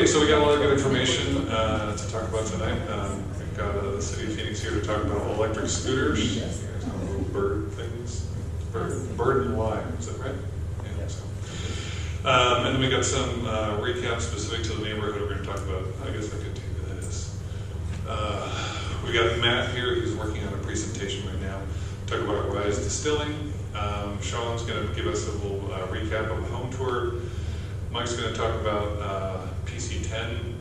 Okay, so we got a lot of good information to talk about tonight. We've got the City of Phoenix here to talk about electric scooters, little bird things, bird and lime, is that right? Yeah, so. And then we got some recap specific to the neighborhood we're going to talk about. I guess I could do this. We got Matt here, who's working on a presentation right now. Talk about Rise Distilling. Sean's going to give us a little recap of the home tour. Mike's going to talk about PC10,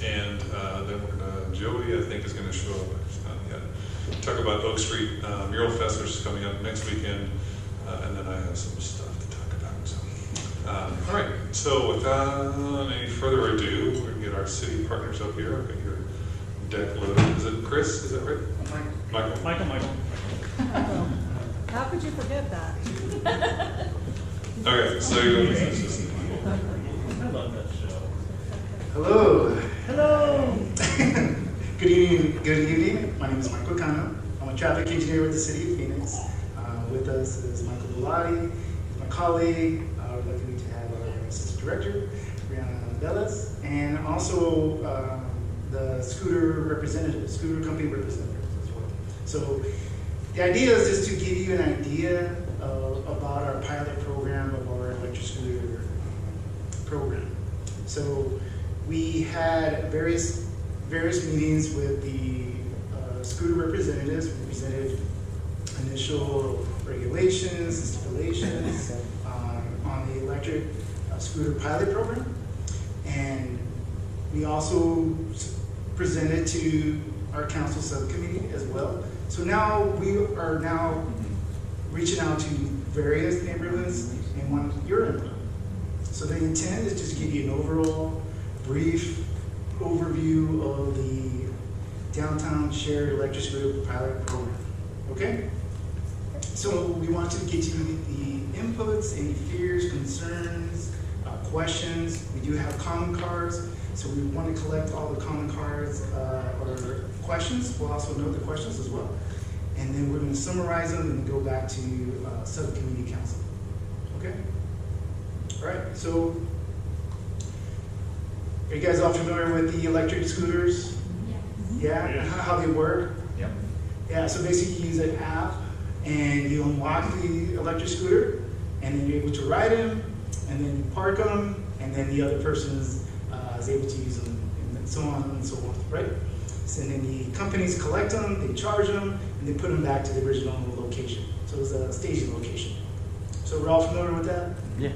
and then we're going to, Joey, I think, is going to show up. He's not yet. Talk about Oak Street Mural Fest, which is coming up next weekend, and then I have some stuff to talk about. So, all right, so without any further ado, we're going to get our city partners up here. I've got your deck loaded. Is it Chris? Is that right? Michael. How could you forget that? Okay, so you're going to I love that show. Hello. Hello. Good evening. Good evening. My name is Michael Cano. I'm a traffic engineer with the City of Phoenix. With us is Michael Bulati, my colleague. We're lucky to have our assistant director, Brianna Velez, and also the scooter company representative as well. So the idea is just to give you an idea about our pilot program of our electric scooter program. So we had various meetings with the scooter representatives. We presented initial regulations, stipulations on the electric scooter pilot program, and we also presented to our council subcommittee as well. So now we are reaching out to various neighborhoods and want your input. So the intent is just to give you an overall brief overview of the downtown shared electric scooter pilot program. Okay? So we want to get you the inputs, any fears, concerns, questions. We do have comment cards, so we want to collect all the comment cards or questions. We'll also note the questions as well. And then we're going to summarize them and go back to subcommittee council. Okay? All right, so are you guys all familiar with the electric scooters? Yeah. Yeah? How they work? Yep. Yeah, so basically you use an app and you unlock the electric scooter and then you're able to ride them and then you park them and then the other person is able to use them and so on and so forth, right? So then the companies collect them, they charge them, and they put them back to the original location. So it's a staging location. So we're all familiar with that? Yeah.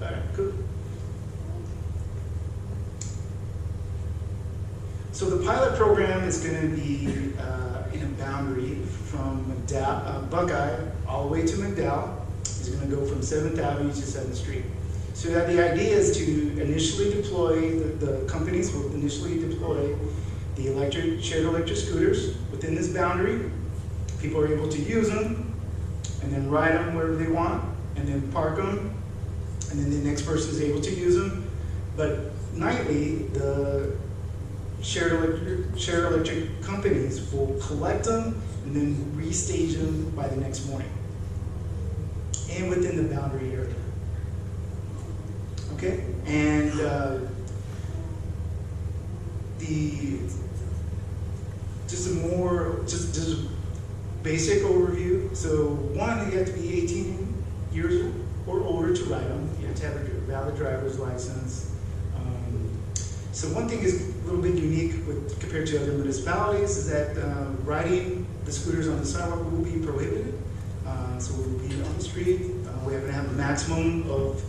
All right, cool. So the pilot program is going to be in a boundary from Buckeye all the way to McDowell. It's going to go from 7th Avenue to 7th Street. So that the idea is to initially deploy, the companies will initially deploy the shared electric scooters within this boundary. People are able to use them and then ride them wherever they want and then park them, and then the next person is able to use them. But nightly, the shared electric companies will collect them and then restage them by the next morning and within the boundary area. Okay, and just a basic overview. So one, you have to be 18 years or older to ride them. You have to have a valid driver's license. So one thing is a little bit unique compared to other municipalities is that riding the scooters on the sidewalk will be prohibited. So we'll be on the street. We're going to have a maximum of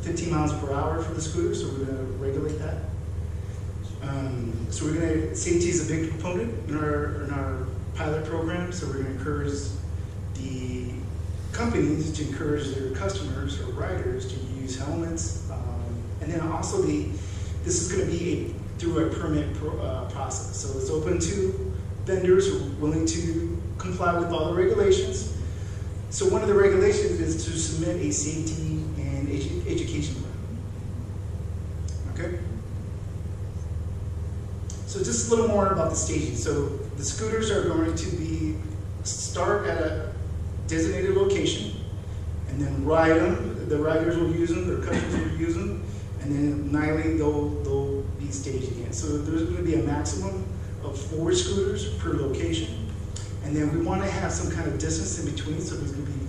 15 miles per hour for the scooter, so we're going to regulate that. So we're going to, safety is a big component in our pilot program, so we're going to encourage the companies to encourage their customers or riders to use helmets. And then also this is going to be through a permit process. So it's open to vendors who are willing to comply with all the regulations. So one of the regulations is to submit a safety and education plan. Okay? So just a little more about the staging. So the scooters are going to start at a designated location and then ride them. The riders will use them, their customers will use them, and And then nightly, they'll be staging it. So there's going to be a maximum of 4 scooters per location. And then we want to have some kind of distance in between, so there's going to be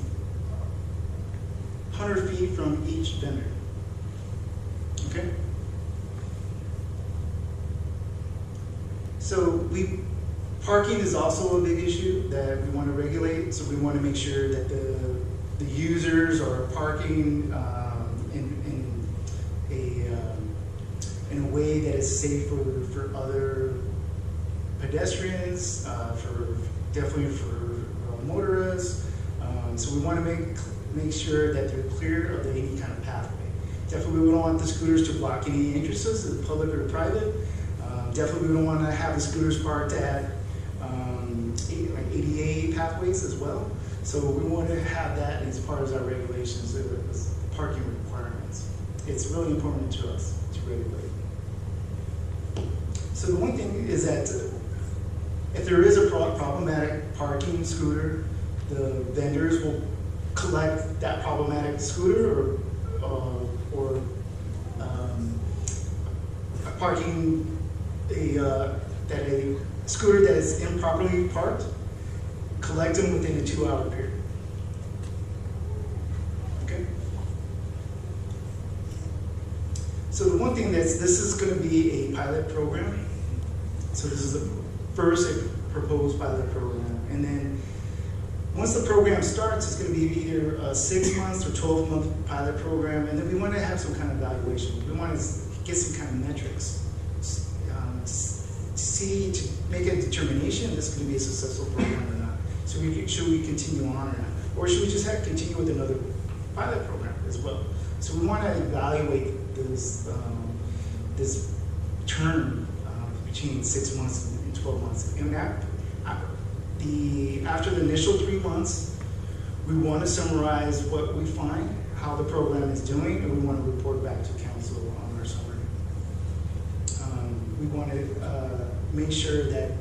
100 feet from each vendor. Okay? So parking is also a big issue that we want to regulate. So we want to make sure that the users are parking in a way that is safe for other pedestrians, definitely for motorists. So we want to make sure that they're clear of any kind of pathway. Definitely we don't want the scooters to block any entrances, public or private. Definitely we don't want to have the scooters parked at like ADA pathways as well. So we want to have that as part of our regulations, as parking requirements. It's really important to us to regulate. So the one thing is that if there is a problematic parking scooter, the vendors will collect that problematic scooter or a scooter that is improperly parked, collect them within a 2-hour period. Okay. So the one thing this is going to be a pilot program. So this is the first proposed pilot program, and then once the program starts, it's going to be either a 6 months or 12-month pilot program, and then we want to have some kind of evaluation. We want to get some kind of metrics, to make a determination if this is going to be a successful program or not. So should we continue on or not, or should we just continue with another pilot program as well? So we want to evaluate this term between 6 months and 12 months, and after the initial 3 months, we want to summarize what we find, how the program is doing, and we want to report back to council on our summary. We want to make sure that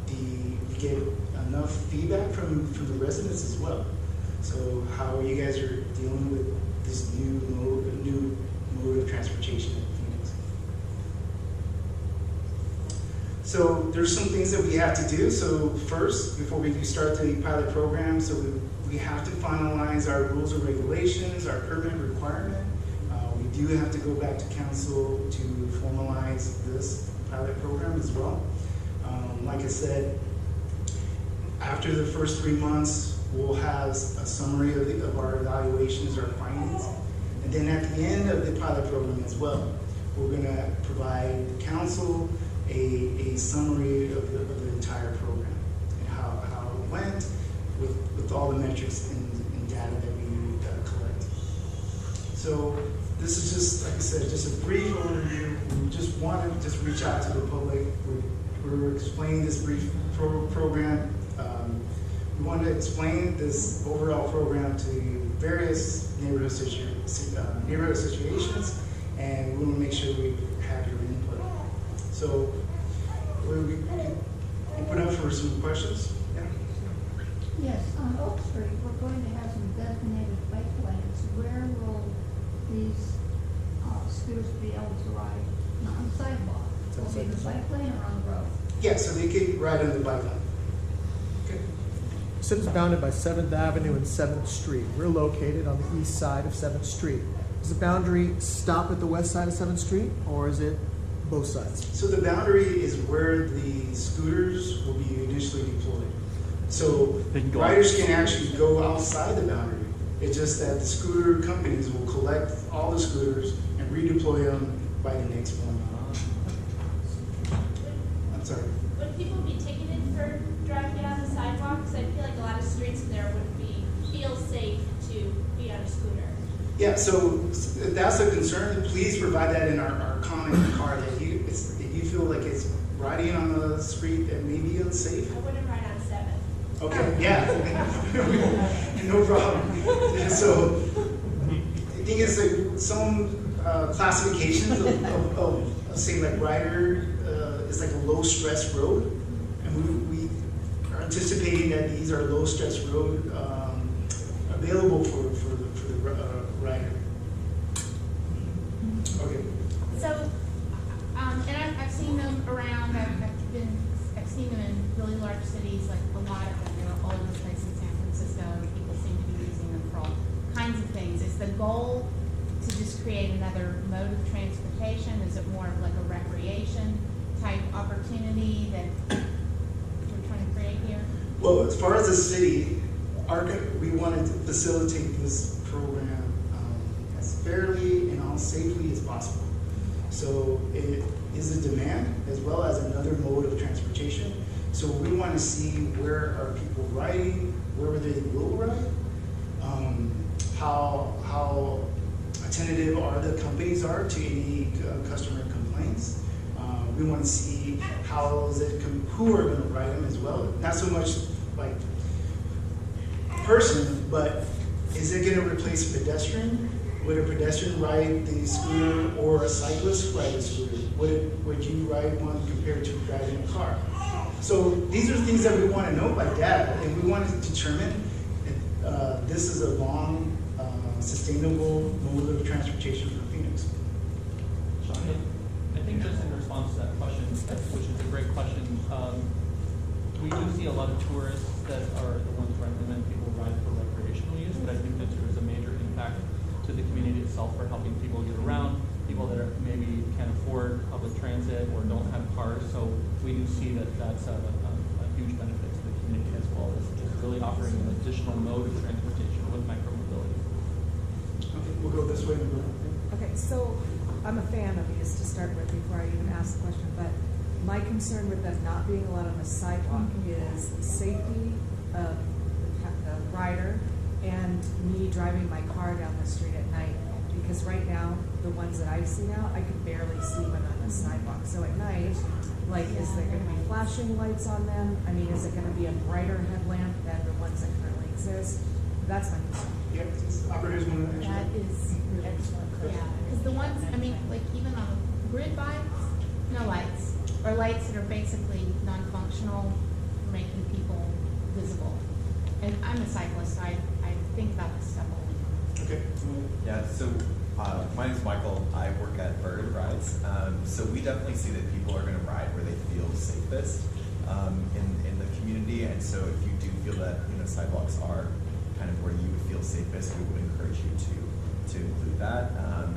we get enough feedback from the residents as well. So how you guys are dealing with this new mode of transportation in Phoenix. So there's some things that we have to do. So first, before we start the pilot program, so we have to finalize our rules and regulations, our permit requirement. We do have to go back to council to formalize this pilot program as well. Like I said, after the first 3 months, we'll have a summary of our evaluations, our findings. And then at the end of the pilot program as well, we're going to provide the council a summary of the entire program and how it went with all the metrics and data that we collect. So this is just, like I said, just a brief overview. We just want to reach out to the public. We're explaining this brief program. We want to explain this overall program to various neighborhood associations, and we want to make sure we have your input. So we open up for some questions. Yeah. Yes, on Oak Street, we're going to have some designated bike lanes. Where will these scooters be able to ride? Not on the sidewalk. Will it be the bike lane or on the road? Yeah, so they can ride on the bike lane. Okay. The city's bounded by 7th Avenue and 7th Street. We're located on the east side of 7th Street. Does the boundary stop at the west side of 7th Street, or is it both sides? So the boundary is where the scooters will be initially deployed. So riders can actually go outside the boundary. It's just that the scooter companies will collect all the scooters and redeploy them by the next one. I'm sorry. Would people be ticketed for driving down the sidewalk? Because I feel like a lot of streets in there would feel safe to be on a scooter. Yeah, so if that's a concern, please provide that in our comment card that you feel like it's riding on the street that may be unsafe. I wouldn't ride on 7. Okay, yeah, no problem. So the thing is that some classifications of say like rider is like a low stress road, and we are anticipating that these are low stress road available for the rider. Okay. So, and I've seen them around, I've seen them in really large cities, like a lot of them, they're all over the place in San Francisco, people seem to be using them for all kinds of things. Is the goal to just create another mode of transportation? Is it more of like a recreation type opportunity that we're trying to create here? Well, as far as the city, we wanted to facilitate this program as fairly and all safely as possible. So it is a demand as well as another mode of transportation. So we want to see where are people riding, where they will ride, how attentive are the companies are to any customer complaints. We want to see how is it who are going to ride them as well. Not so much like person, but is it going to replace pedestrian? Would a pedestrian ride the scooter or a cyclist ride a scooter? Would you ride one compared to driving a car? So these are things that we want to know by data, and we want to determine if this is a long, sustainable mode of transportation for Phoenix. I think just in response to that question, which is a great question, we do see a lot of tourists that are the ones recommend people ride for recreational use, but I think that there is a major impact to the community itself for helping people get around, people that maybe can't afford public transit or don't have cars. So we do see that that's a huge benefit to the community as well as just really offering an additional mode of transportation with micromobility. Okay, we'll go this way. Okay, so I'm a fan of these to start with before I even ask the question, but my concern with them not being allowed on the sidewalk is the safety of the rider and me driving my car down the street at night. Because right now, the ones that I see now, I can barely see when on the sidewalk. So at night, like, is there gonna be flashing lights on them? I mean, is it gonna be a brighter headlamp than the ones that currently exist? That's my concern. Yep, operators want to That answer. is excellent, yeah, because the ones, I mean, like even on grid bikes, no lights, or lights that are basically non-functional, making people visible. And I'm a cyclist, I think about this stuff all the time. Okay. Yeah, so my name's Michael. I work at Bird Rides. So we definitely see that people are going to ride where they feel safest in the community. And so if you do feel that sidewalks are kind of where you would feel safest, we would encourage you to include that.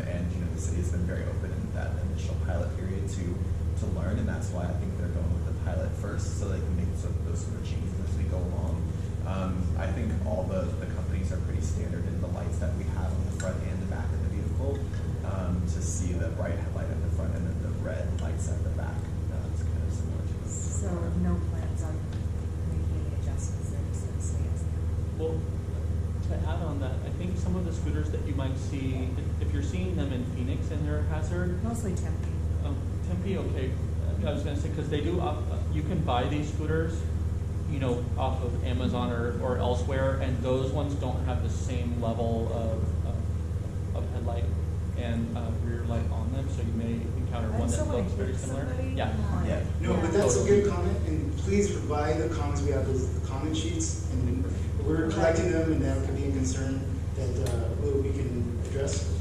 And the city has been very open in that initial pilot period to learn, and that's why I think they're going with the pilot first, so they can make those sort of changes as we go along. I think all the companies are pretty standard in the lights that we have on the front and the back of the vehicle, to see the bright headlight at the front and then the red lights at the back. It's kind of similar to this. So no plans on making any adjustments there, just gonna stay as they are. Well, to add on that, I think some of the scooters that you might see, if you're seeing them in Phoenix and they're a hazard, Mostly Tempe. Tempe, okay. I was gonna say, because they do, you can buy these scooters, off of Amazon or elsewhere, and those ones don't have the same level of headlight and rear light on them, so you may encounter one that looks very similar. Yeah. Yeah. No, but that's a good comment, and please provide the comments. We have those comment sheets, and we're collecting them, and that could be a concern that we can address.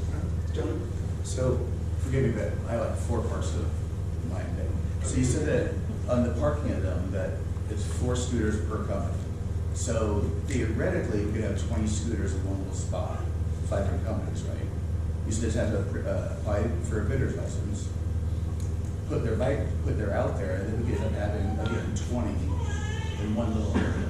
Gentlemen? So, forgive me, but I like 4 parts of my thing. So you said that on the parking of them, that it's 4 scooters per company. So theoretically, you could have 20 scooters in one little spot, 5 different companies, right? You just have to apply for a bidder's license, put their out there, and then we could end up having, again, 20 in one little area.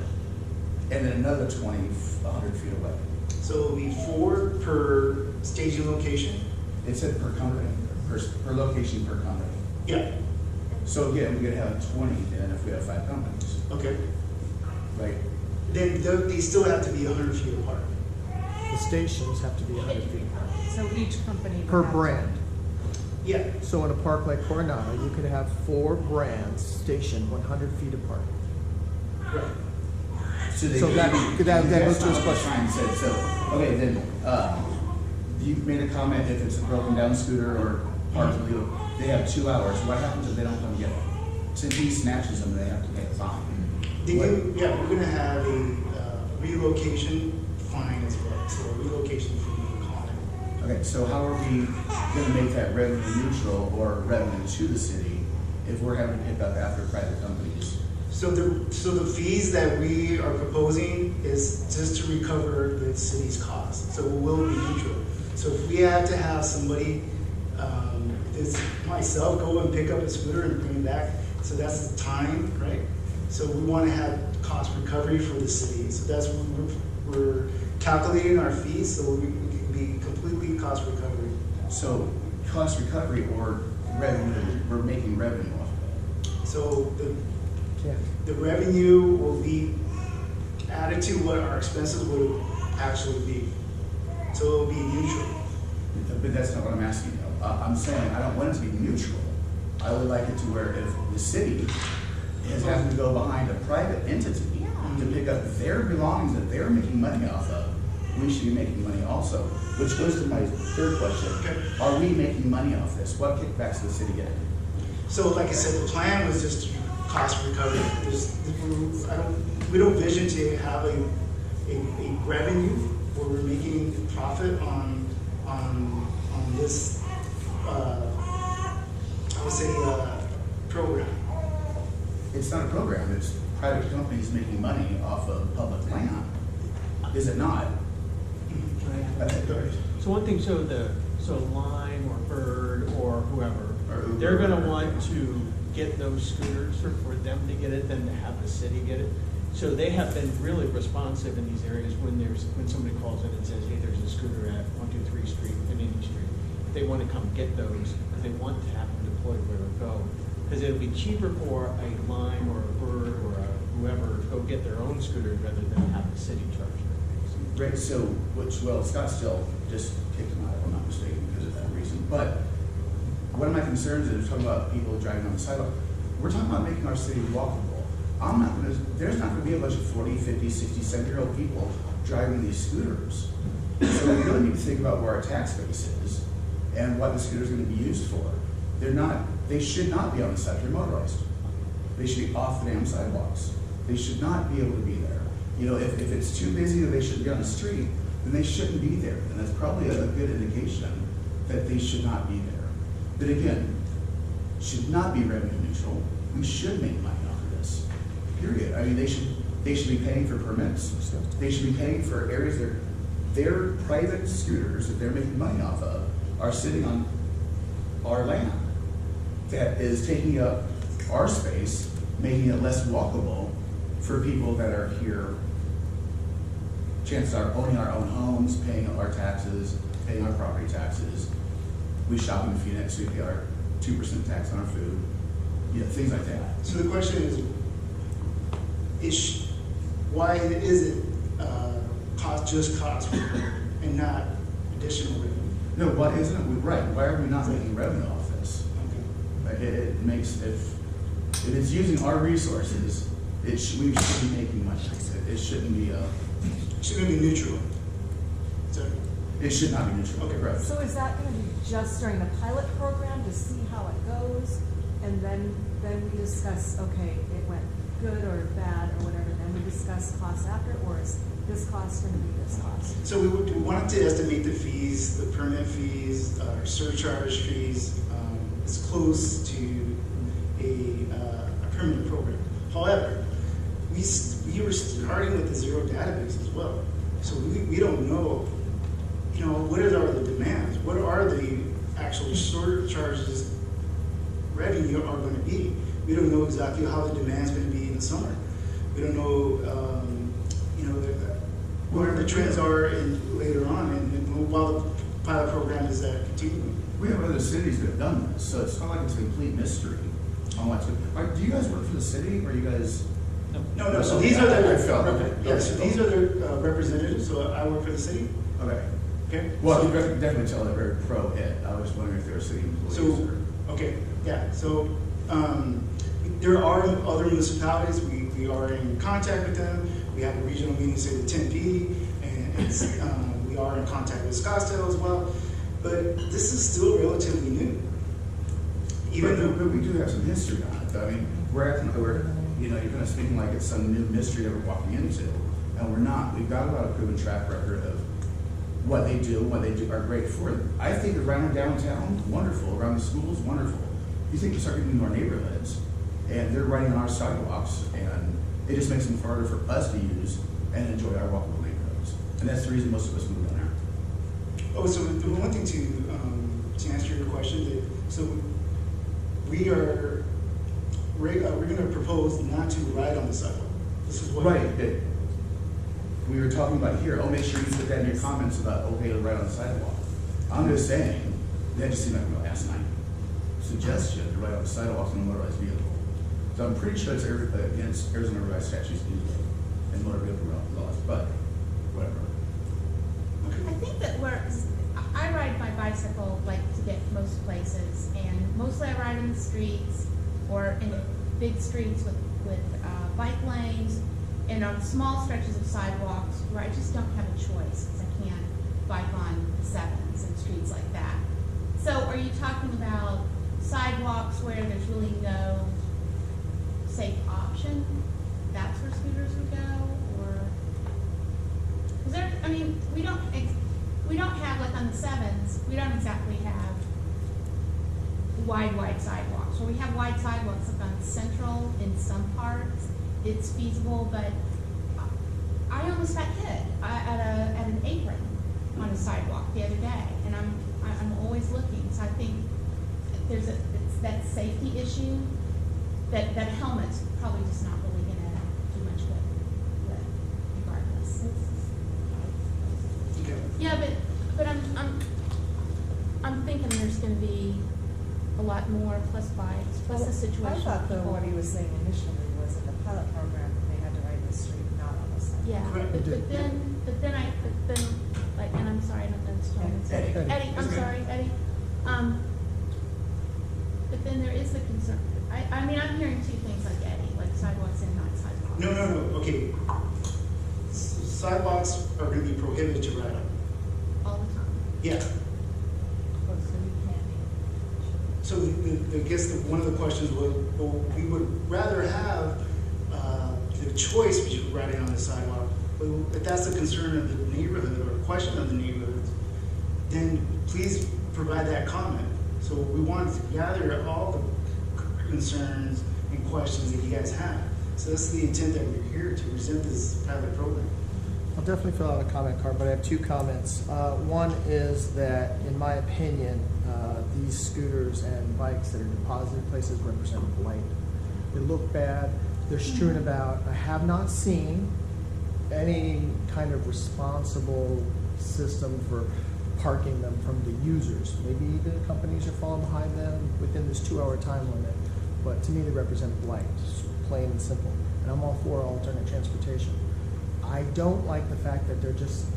And then another 20, 100 feet away. So it'll be 4 per staging location? It said per company, per location per company. Yeah. So again, we're gonna have 20 then if we have 5 companies, Okay. right? Then they still have to be 100 feet apart. The stations have to be 100 feet apart So each company. would per have- brand. Yeah. So in a park like Coronado, you could have 4 brands stationed 100 feet apart. Right. So So that goes to his that's not what question. Brian said. So, okay, then, you made a comment if it's a broken down scooter or parked illegal, they have 2 hours. What happens if they don't come get it? Since he snatches them, they have to pay a fine. Yeah, we're gonna have a relocation fine as well, so a relocation fee on it. Okay, so how are we gonna make that revenue neutral or revenue to the city if we're having to pick up after private companies? So the fees that we are proposing is just to recover the city's costs, so it will be neutral. So if we had to have somebody, it's myself, go and pick up a scooter and bring it back, so that's the time, right? So we want to have cost recovery for the city, so that's what we're calculating our fees, so we can be completely cost recovery. So cost recovery or revenue, we're making revenue off of it. So Yeah. the revenue will be added to what our expenses would actually be. So it will be neutral. But that's not what I'm asking you. I'm saying I don't want it to be neutral. I would like it to where if the city is having to go behind a private entity to pick up their belongings that they're making money off of, we should be making money also. Which goes to my third question. Okay. Are we making money off this? What kickbacks does the city get? So like I said, the plan was just cost recovery. We don't vision to have a revenue where we're making profit on this, I would say, program. It's not a program, it's private companies making money off of public land. Is it not? So one thing, so Lime or Bird or whoever, Or Uber. they're gonna want to get those scooters, or for them to get it, then to have the city get it. So they have been really responsive in these areas when somebody calls in and says, hey, there's a scooter at 123 Street, Indian Street. They want to come get those because they want to have them deployed where to go. Because it'll be cheaper for a Lime or a Bird or whoever to go get their own scooter rather than have the city charge them. Right, so, Scottsdale just kicked them out, if I'm not mistaken, because of that reason. But one of my concerns is talking about people driving on the sidewalk. We're talking about making our city walkable. There's not gonna be a bunch of 40, 50, 60, 70-year-old people driving these scooters. So we really need to think about where our tax base is and what the scooter's gonna be used for. They should not be on the side, they're motorized. They should be off the damn sidewalks. They should not be able to be there. You know, if it's too busy that they shouldn't be on the street, then they shouldn't be there. And that's probably a good indication that they should not be there. But again, should not be revenue neutral. We should make money off of this, period. I mean, they should be paying for permits. They should be paying for areas their private scooters that they're making money off of are sitting on our land that is taking up our space, making it less walkable for people that are here. Chances are owning our own homes, paying our taxes, paying our property taxes. We shop in Phoenix, we pay our 2% tax on our food, things like that. So the question is why is it just cost recovery and not additional revenue? No, why isn't it? Right, why are we not making revenue off this? Okay. Like, it makes, if it's using our resources, we should be making money. It shouldn't be Shouldn't be neutral. So, it should not be neutral. Okay. Right. So is that gonna be just during the pilot program to see how it goes? And then we discuss, okay, it went good or bad or whatever, then we discuss costs after, or is this cost gonna be this cost? So we wanted to estimate the fees, the permit fees, surcharge fees, as close to a permanent program. However, we were starting with the zero database as well. So we don't know, what are the demands? What are the actual surcharges revenue are going to be? We don't know exactly how the demand's going to be in the summer. We don't know, where the trends are later on, and while the pilot program is continuing. We have other cities that have done this, so it's not like it's a complete mystery on what's going. Do you guys work for the city, or you guys? No. So these are I felt, okay. Yes, so these are the representatives. So I work for the city. Okay. Okay. Well, you can definitely tell they're very pro-it. I was wondering if they were city employees. So, okay, yeah, so, there are other municipalities, we are in contact with them, we have a regional meeting, say the Tempe, and we are in contact with Scottsdale as well, but this is still relatively new. But we do have some history on it, though. I mean, you're kind of speaking like it's some new mystery that we're walking into, and we're not. We've got about a proven track record of what they do are great for them. I think around downtown, wonderful. Around the schools, wonderful. You think you start getting into our neighborhoods, and they're riding on our sidewalks, and it just makes them harder for us to use and enjoy our walkable neighborhoods. And that's the reason most of us moved on there. Oh, so the one thing to answer your question, so we're going to propose not to ride on the sidewalk. This is what. Right. That we were talking about here. Oh, make sure you put that in your comments about okay to ride on the sidewalk. I'm just saying that just seemed like my last night suggestion to ride on the sidewalks in a motorized vehicle. So I'm pretty sure it's against Arizona revised statutes and motor vehicle laws, but whatever. I think that I ride my bicycle like to get most places, and mostly I ride in the streets or in big streets with bike lanes and on small stretches of sidewalks where I just don't have a choice because I can't bike on the sevens and streets like that. So are you talking about sidewalks where there's really no safe option? That's where scooters would go, or? Because there, I mean, we don't have, like on the sevens, we don't exactly have wide sidewalks. Where we have wide sidewalks up on Central in some parts, it's feasible, but I almost got hit at an apron on a sidewalk the other day, and I'm always looking. So I think it's that safety issue that helmet's probably just not really gonna do much with regardless. Okay. Yeah, but I'm thinking there's gonna be a lot more plus bikes, plus the situation. I thought though people- what he was saying initially was in the pilot program, they had to ride the street, not on the sidewalk. Yeah, Correct. but then, like, and I'm sorry, I don't know this term. Eddie, I'm sorry, Eddie. But then there is the concern, I mean, I'm hearing two things like Eddie, like sidewalks and not sidewalks. No, okay. Sidewalks are going to be prohibited to ride on. All the time. Yeah. Oh, so you can't. So I guess one of the questions was, well, we would rather have the choice between riding on the sidewalk. But if that's the concern of the neighborhood or a question of the neighborhood, then please provide that comment. So we want to gather all the concerns and questions that you guys have. So that's the intent that we're here to present this pilot program. I'll definitely fill out a comment card, but I have two comments. One is that, in my opinion, these scooters and bikes that are deposited places represent blight. They look bad, they're strewn about. I have not seen any kind of responsible system for parking them from the users. Maybe the companies are falling behind them within this 2-hour time limit, but to me they represent blight, plain and simple. And I'm all for alternate transportation. I don't like the fact that they're just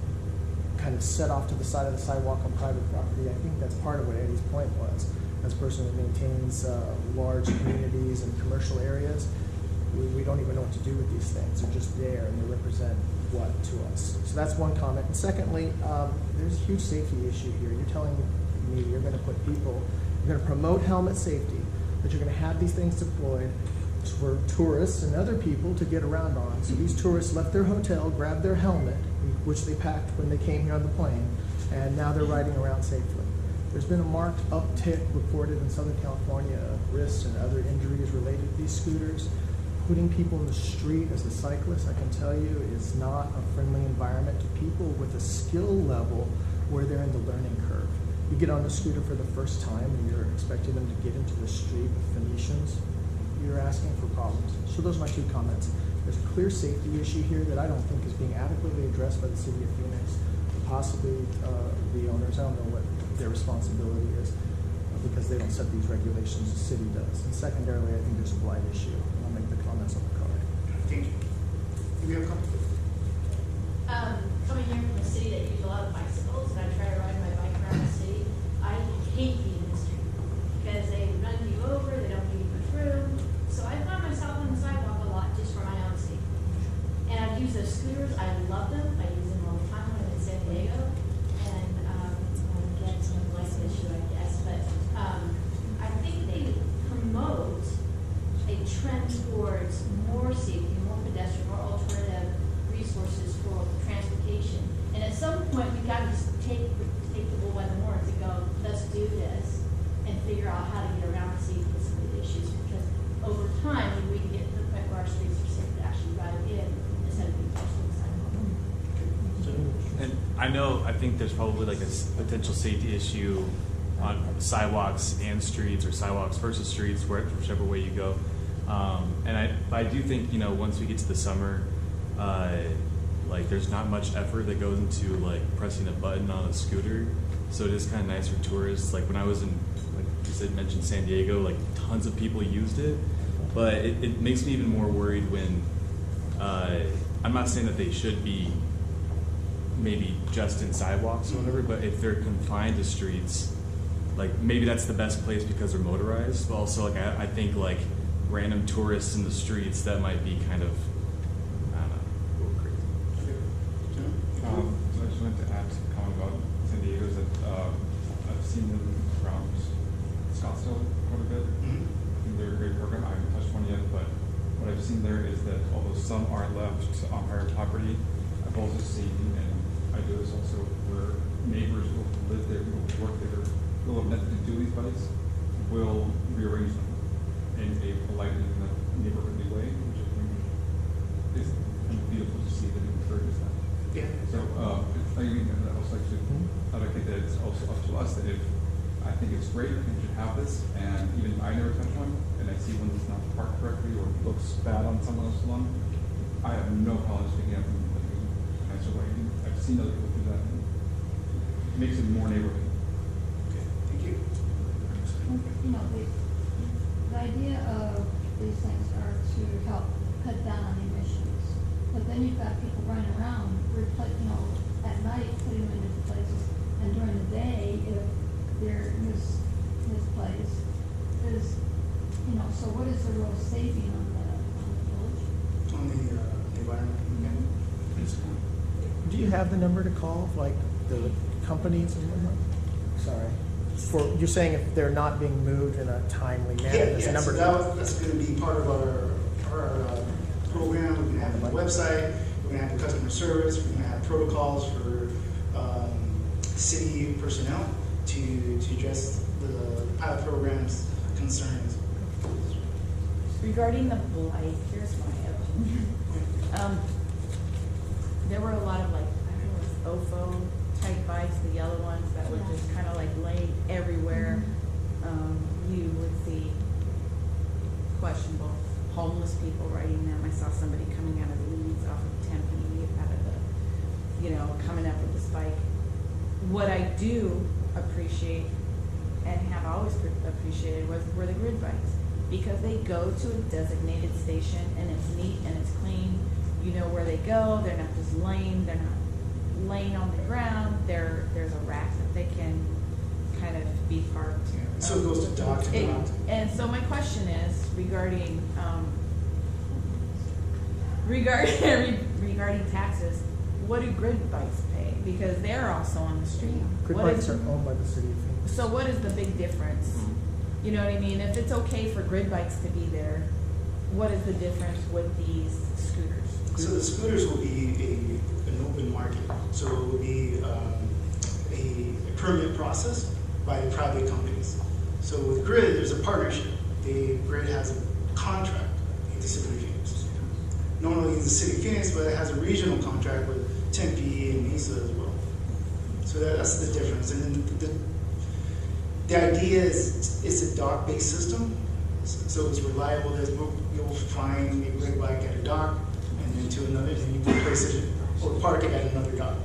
kind of set off to the side of the sidewalk on private property. I think that's part of what Eddie's point was. As a person who maintains large communities and commercial areas, we don't even know what to do with these things. They're just there and they represent what to us. So that's one comment. And secondly, there's a huge safety issue here. You're telling me you're going to put people, you're going to promote helmet safety, that you're going to have these things deployed for tourists and other people to get around on. So these tourists left their hotel, grabbed their helmet, which they packed when they came here on the plane, and now they're riding around safely. There's been a marked uptick reported in Southern California of wrists and other injuries related to these scooters. Putting people in the street as a cyclist, I can tell you, is not a friendly environment to people with a skill level where they're in the learning curve. You get on the scooter for the first time and you're expecting them to get into the street with Phoenicians, you're asking for problems. So those are my two comments. There's a clear safety issue here that I don't think is being adequately addressed by the city of Phoenix, possibly the owners. I don't know what their responsibility is because they don't set these regulations, the city does. And secondarily, I think there's a blight issue. I'll make the comments on the card. Thank you. Do we have a comment? Coming here from a city that uses a lot of bicycles, and I try to ride my bike around the city, I hate being in the street because they run you over, they don't give you much room. So I find myself on the sidewalk a lot just for my own safety. And I've used those scooters, I love them, I use them all the time when I'm in San Diego. And again, it's a life issue, I guess, but I think they promote a trend towards more safety, more pedestrian, more alternative resources for transportation. And at some point, we've got to out how to get around the city with some of the issues, because over time, we can get to the point where our streets are safe to actually ride in instead of being forced on the sidewalk. And I think there's probably like a potential safety issue on sidewalks and streets, or sidewalks versus streets, whichever way you go. But I do think, once we get to the summer, like there's not much effort that goes into like pressing a button on a scooter. So it is kind of nice for tourists. Like when I was in, like you said, mentioned San Diego, like tons of people used it. But it makes me even more worried when, I'm not saying that they should be maybe just in sidewalks or whatever, but if they're confined to streets, like maybe that's the best place because they're motorized. But also, like I think like random tourists in the streets, that might be kind of, I don't know, a little crazy. So I just wanted to add some comment about San Diego is that I've seen them around Scottsdale quite a bit. I think they're a great program. I haven't touched one yet, but what I've seen there is that although some are left on private property, I've also seen, and I do this also, where neighbors who live there, who work there, who have nothing to do with these bikes, will rearrange them in a polite and neighborhoodly way, which I think is kind of beautiful to see that it encourages that. Yeah. So I mean, I also like to advocate that it's also up to us that if I think it's great, I think we should have this, and even I never touch one, and I see one that's not parked correctly or looks bad on someone else's lawn, I have no problem speaking up and like, nicer way. I've seen other people do that. It makes it more neighborhood. Okay, thank you. You know, the idea of these things are to help cut down on emissions. But then you've got people running around, at night, putting them in different places. And during the day, if they're misplaced, so what is the real saving on the village? On the environment. Do you have the number to call, like the companies and whatnot? Sorry. You're saying if they're not being moved in a timely manner, there's a number So that's going to be part of our program. We're going to have a website. We're going to have the customer service. We're going to have protocols for city personnel to address the pilot program's concerns. Regarding the blight, here's my opinion. There were a lot of like, I think it was OFO type bikes, the yellow ones that were just kind of like laying everywhere. You would see questionable homeless people riding them. I saw somebody coming out of the weeds off of Tempe, out of the, coming up with this bike. What I do appreciate and have always appreciated were the grid bikes, because they go to a designated station and it's neat and it's clean. You know where they go. They're not just laying. They're not laying on the ground. There's a rack that they can kind of be parked. So it goes to dock to dock. And so my question is regarding regarding taxes. What do grid bikes pay? Because they're also on the street. Grid bikes are owned by the city of Phoenix. So what is the big difference? You know what I mean? If it's okay for grid bikes to be there, what is the difference with these scooters? So the scooters will be an open market. So it will be a permit process by the private companies. So with Grid, there's a partnership. Grid has a contract with the city of Phoenix. Not only in the city of Phoenix, but it has a regional contract with Tempe and Mesa as well. So that's the difference. And then the idea is it's a dock-based system, so it's reliable. You'll find a grid bike at a dock, and then to another, then you can place it or park it at another dock.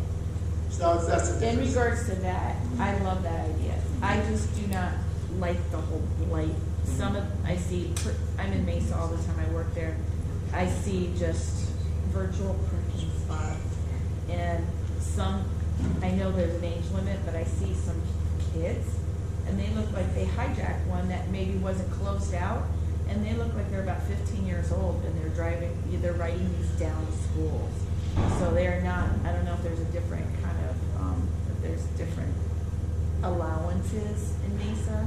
So that's the difference. In regards to that, I love that idea. I just do not like the whole blight. I'm in Mesa all the time. I work there. I see just virtual parking spots, and I know there's an age limit, but I see some kids, and they look like they hijacked one that maybe wasn't closed out, and they look like they're about 15 years old, and they're riding these down schools. So they're not, I don't know if there's a different kind of, if there's different allowances in Mesa,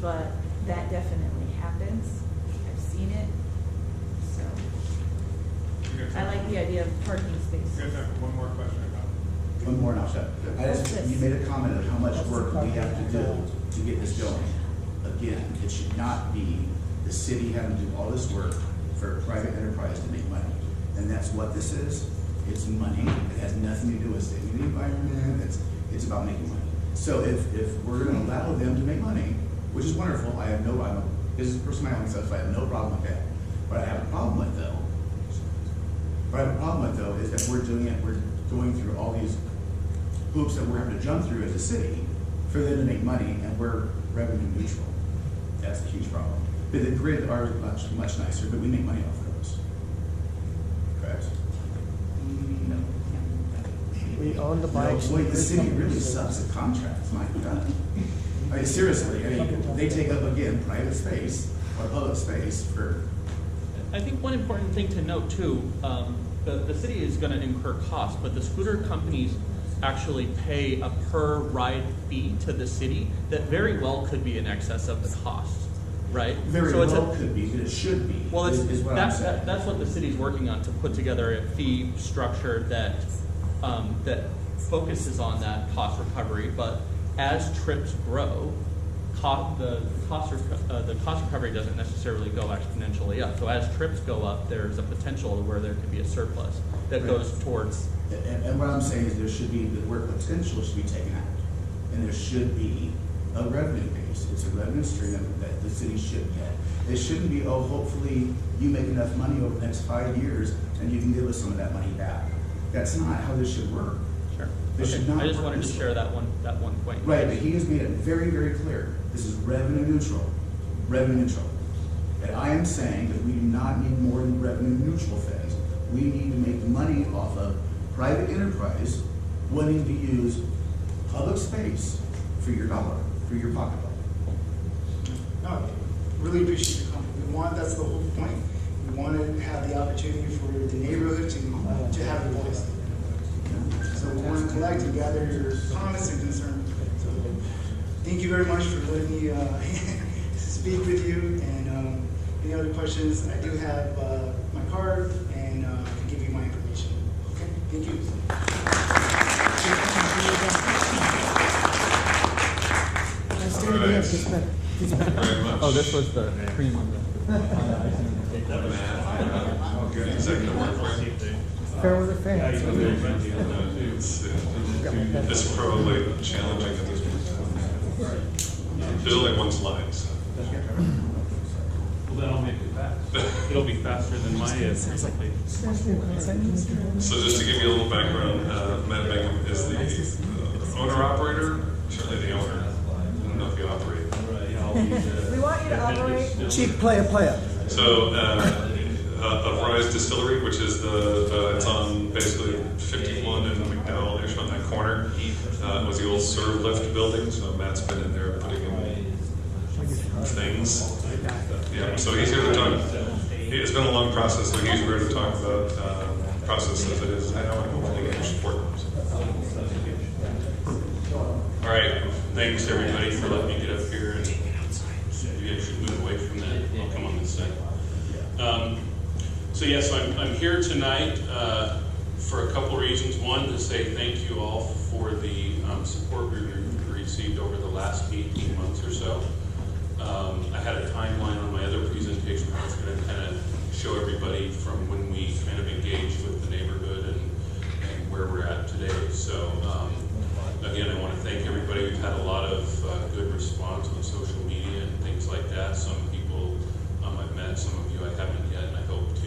but that definitely happens. I've seen it. So I like the idea of parking spaces. You guys have one more question about One more and I'll shut. You made a comment of how much work we have to do to get this going. again, it should not be the city having to do all this work for a private enterprise to make money. And that's what this is. It's money. It has nothing to do with saving the environment. It's about making money. So if we're going to allow them to make money, which is wonderful, I'm a business person myself, so I have no problem with that. What I have a problem with though, is that we're going through all these hoops that we're having to jump through as a city for them to make money, and we're revenue neutral. That's a huge problem. But the grid are much nicer, but we make money off those. Correct? No. We own the No, bikes. boy, the city really sucks at contracts, my God. I mean, seriously, they take up, again, private space or public space for. I think one important thing to note too, the city is going to incur costs, but the scooter companies actually pay a per ride fee to the city that very well could be in excess of the cost, right? Very So well could be, but it should be. Well, is what I'm saying. that's what the city's working on, to put together a fee structure that that focuses on that cost recovery. But as trips grow, the cost recovery doesn't necessarily go exponentially up. So as trips go up, there's a potential where there could be a surplus that goes towards. And what I'm saying is there should be, the word potential should be taken out. And there should be a revenue base. It's a revenue stream that the city should get. It shouldn't be, oh, hopefully you make enough money over the next 5 years and you can give us some of that money back. That's not how this should work. Sure. This should not I just work wanted to this share way. that one point. Right, but he has made it very, very clear. This is revenue neutral. Revenue neutral. And I am saying that we do not need more than revenue neutral things. We need to make money off of private enterprise wanting to use public space for your dollar, for your pocketbook. No, really appreciate your comment. That's the whole point. We want to have the opportunity for the neighborhood to have a voice. So we want to collect and gather your comments and concerns. So thank you very much for letting me speak with you. And any other questions, I do have my card and I can give you my information. Okay, thank you. All right. Thank you very much. Oh, this was the cream on the icing on the cake. Good executive work for you. Fair with the fans. It's probably challenging at this point. There's only one slide, so. Well, then I'll make it fast. It'll be faster than my presentation. So just to give you a little background, Matt Bingham is the owner-operator, certainly the owner. I don't know if you operate. We want you to operate. Cheap player. So, of Rise Distillery, which is it's on basically 51 and McDowell-ish on that corner. It was the old Serve Lift building, so Matt's been in there putting in things. Yeah, so he's here to talk. It's been a long process, so he's here to talk about the process as it is now and hopefully get your support. All right, thanks everybody for letting me get up here, and maybe I should move away from that. I'll come on this side. So yes, I'm here tonight for a couple reasons. One, to say thank you all for the support we received over the last 18 months or so. I had a timeline on my other presentation. I was going to kind of show everybody from when we kind of engaged with the neighborhood and where we're at today. So again, I want to thank everybody. We've had a lot of good response on social media and things like that. Some people I've met, some of you I haven't yet, and I hope to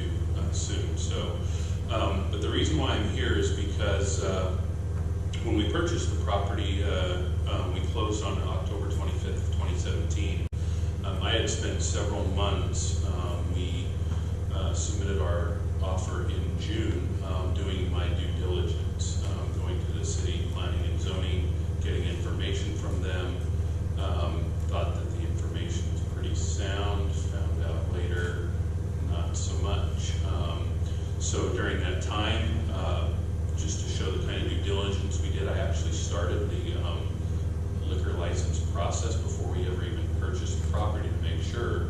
soon. So, but the reason why I'm here is because when we purchased the property, we closed on October 25th, 2017. I had spent several months. We submitted our offer in June, doing my due diligence, going to the city planning and zoning, getting information from them. Thought that the information was pretty sound. Found out later, not so much. So during that time, just to show the kind of due diligence we did, I actually started the liquor license process before we ever even purchased the property to make sure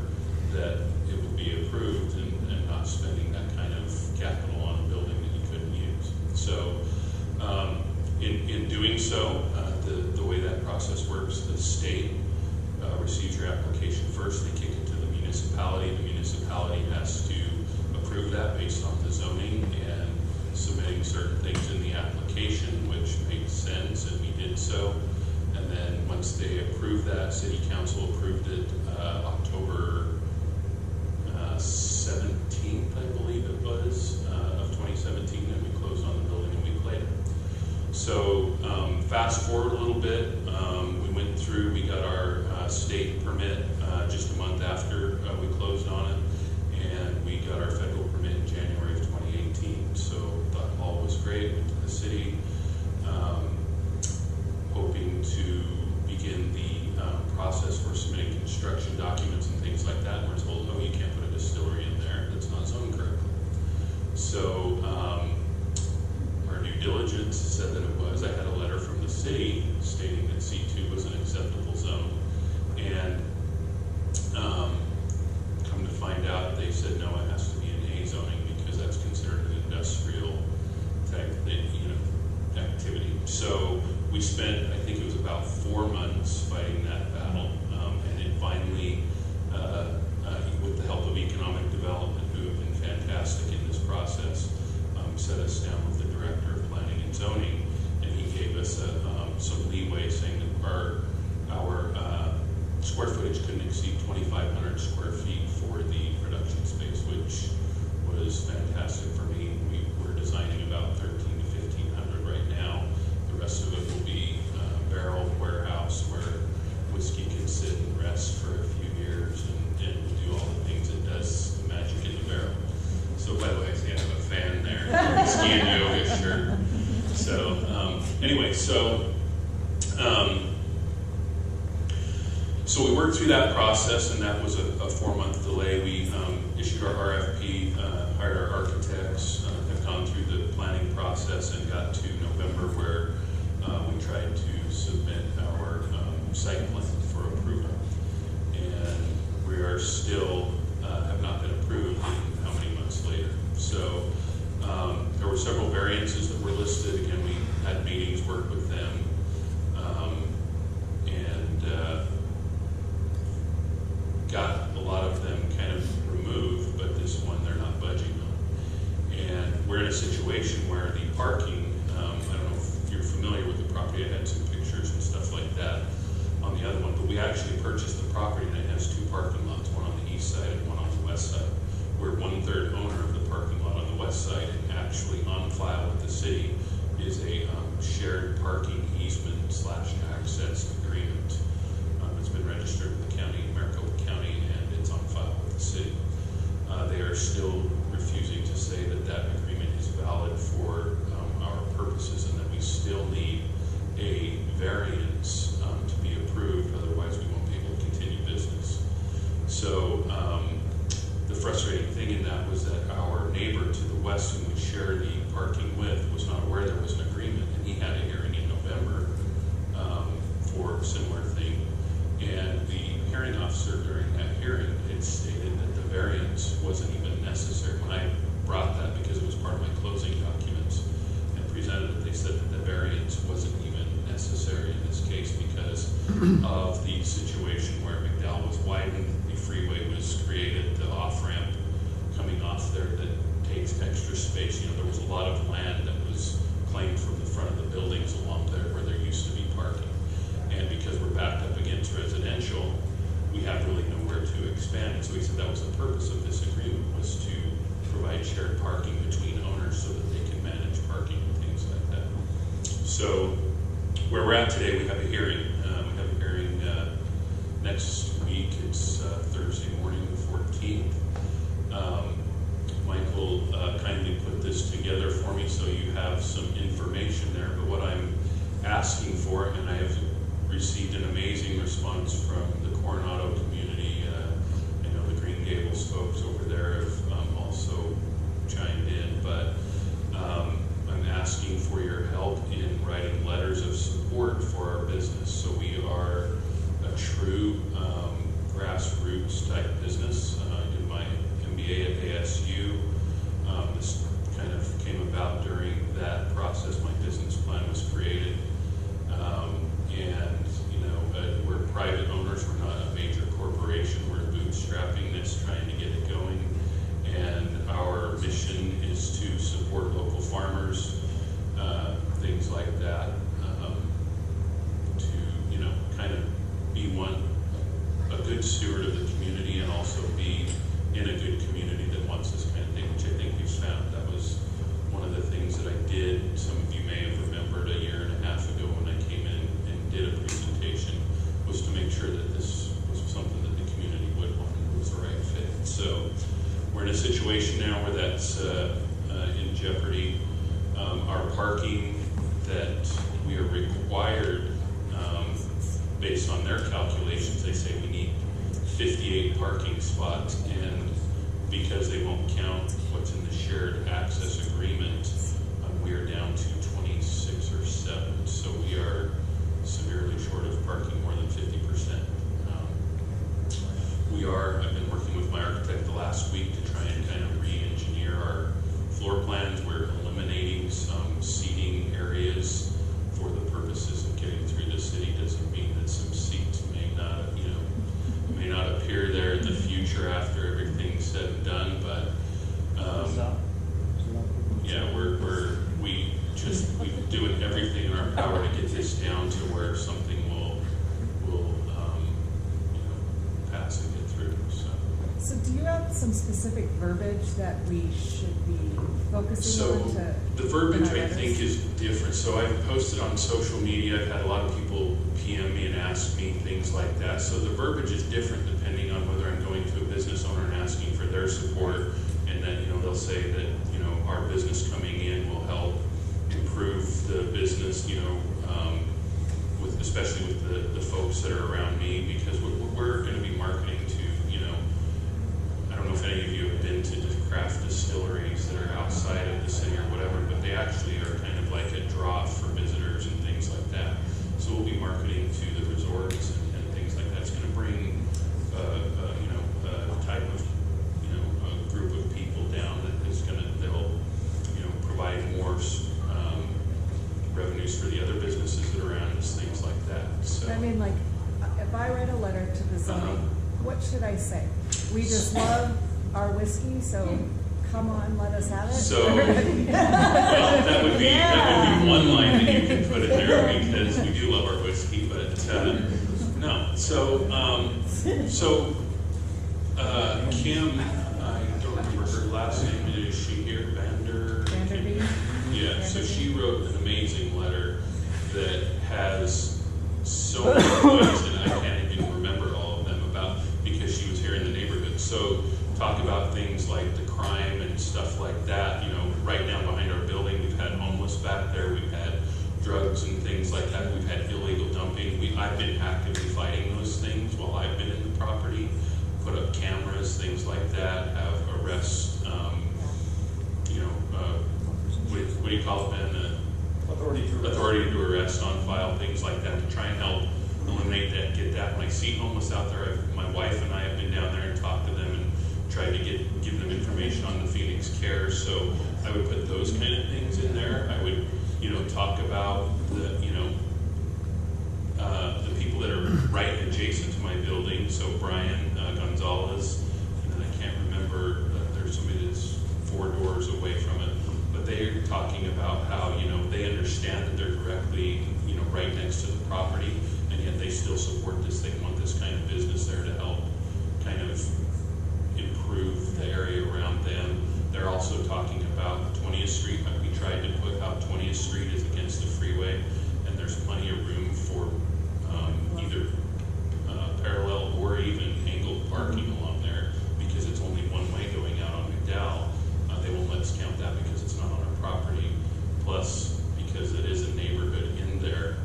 that it would be approved and not spending that kind of capital on a building that you couldn't use. So in doing so, the way that process works, the state receives your application first. They kick it to the municipality. The municipality has to approve that based on the zoning and submitting certain things in the application, which makes sense, and we did so. And then once they approved that, City Council approved it October 17th, I believe it was, of 2017, and we closed on the building a week later. So fast forward a little bit, we went through, we got our state permit just a month after we closed on it, and we got our federal permit in January of 2018. So thought all was great, went to the city, hoping to begin the process for submitting construction documents and things like that. And we're told, oh, you can't put a distillery in there, that's not zoned correctly. So our due diligence said that it was. I had a letter from the city stating that C2 was an acceptable zone, and come to find out, they said no, it has to be an A zoning because that's considered an industrial type thing, activity. So we spent, I think it was about 4 months fighting that battle, and it finally, with the help of economic development, who have been fantastic in this process, set us down with the director of planning and zoning, and he gave us some leeway, saying that our square footage couldn't exceed 2,500 square feet for the production space, which was fantastic for me. We were designing about 1,300 to 1,500 right now. The rest of it will be barrel warehouse where whiskey can sit and rest for a few years and do all the things it does, the magic in the barrel. So by the way, I see I have a fan there, whiskey and yoga shirt. So anyway, so we worked through that process, and that was a 4-month delay. We issued our RFP, hired our architects, have gone through the planning process, and got to November where we tried to submit our site plan for approval. And we are still, have not been approved how many months later. So there were several variances that were listed. Again, we had meetings, worked with them, and got a lot of them kind of removed, but this one they're not budging on. And we're in a situation where the parking, I don't know if you're familiar with the property, I had some pictures and stuff like that on the other one, but we actually purchased the property and it has 2 parking lots, one on the east side and one on the west side. We're 1/3 owner of the parking lot on the west side, and actually on file with the city is a shared parking easement / access agreement. It's been registered with the county, Maricopa County, and it's on file with the city. They are still refusing to say that that agreement is valid for our purposes, and that we still need a variance to be approved, otherwise we won't be able to continue business. So the frustrating thing in that was that our neighbor to the west, whom we share the parking with, was not aware there was an agreement, and he had a hearing in November for a similar thing. And the hearing officer during that hearing had stated that the variance wasn't even necessary. When I brought that, because it was part of my closing documents, and presented it, they said that the variance wasn't even necessary in this case because of the situation where McDowell was widened, the freeway was created, the off-ramp coming off there that takes extra space. There was a lot of land that was claimed from the front of the buildings along there where there used to be parking. And because we're backed up against residential, we have really nowhere to expand. So he said that was the purpose of this agreement, was to provide shared parking between owners so that they can manage parking and things like that. So where we're at today, we have a hearing. We have a hearing next week. It's Thursday morning, the 14th. Michael kindly put this together for me so you have some information there. But what I'm asking for, and I have received an amazing response from the Coronado community. I know the Green Gables folks over there have also chimed in, but I'm asking for your help in writing letters of support for our business. So we are a true grassroots type business. I did my MBA at ASU. This kind of came about during that process. My business plan was created. And we're private owners. We're not parking that we are required, based on their calculations, they say we need 58 parking spots, and because they won't count what's in the shared access agreement, we are down to 26 or 7, so we are severely short of parking, more than 50%. I've been working with my architect the last week to try and kind of re-engineer our floor plans. We're eliminating some seating areas for the purposes of getting through the city. Doesn't mean that some seats may not appear there in the future after everything's said and done, but yeah, we're doing everything in our power to get this down to where something will pass and get through. So do you have some specific verbiage that we should be focusing on to? The verbiage I think is different. So I've posted on social media. I've had a lot of people PM me and ask me things like that. So the verbiage is different depending on whether I'm going to a business owner and asking for their support, and then they'll say that our business coming in will help improve the business, especially with the folks that are around me, because we're going to be marketing to, I don't know if any of you have been to the craft distilleries that are outside of the city or whatever, but they actually are kind of like a draw for visitors and things like that. So we'll be marketing to the resorts and things like that. It's going to bring a type of, a group of people down that is they'll provide more revenues for the other businesses that are around us, things like that. So I mean, like, if I write a letter to the zoning, what should I say? We just love our whiskey, so come on, let us have it. So, well, that would be one line that you can put in there, because we do love our whiskey, but no. So Kim, I don't remember her last name. Is she here? Vanderbeek? Yeah. So she wrote an amazing letter that has so many points, and I can't even remember all of them because she was here in the neighborhood. So talk about things like the crime and stuff like that. Right now behind our building, we've had homeless back there. We've had drugs and things like that. We've had illegal dumping. I've been actively fighting those things while I've been in the property. Put up cameras, things like that. Have arrests. What do you call it, Ben? Authority to arrest on file, things like that, to try and help eliminate that, get that. When I see homeless out there, my wife and I have been down there and talked to them and tried to give them information on the Phoenix Care. So I would put those kind of things in there. I would, talk about the people that are right adjacent to my building. So Brian Gonzalez, and then I can't remember, there's somebody that's 4 doors away from it. But they're talking about how, they understand that they're directly, right next to the property, and yet they still support this. They want this kind of business there to help kind of improve the area around them. They're also talking about 20th Street. We tried to put out 20th Street is against the freeway, and there's plenty of room for either parallel or even angled parking along there, because it's only one way going out on McDowell. They won't let us count that because it's not on our property. Plus, because it is a neighborhood in there,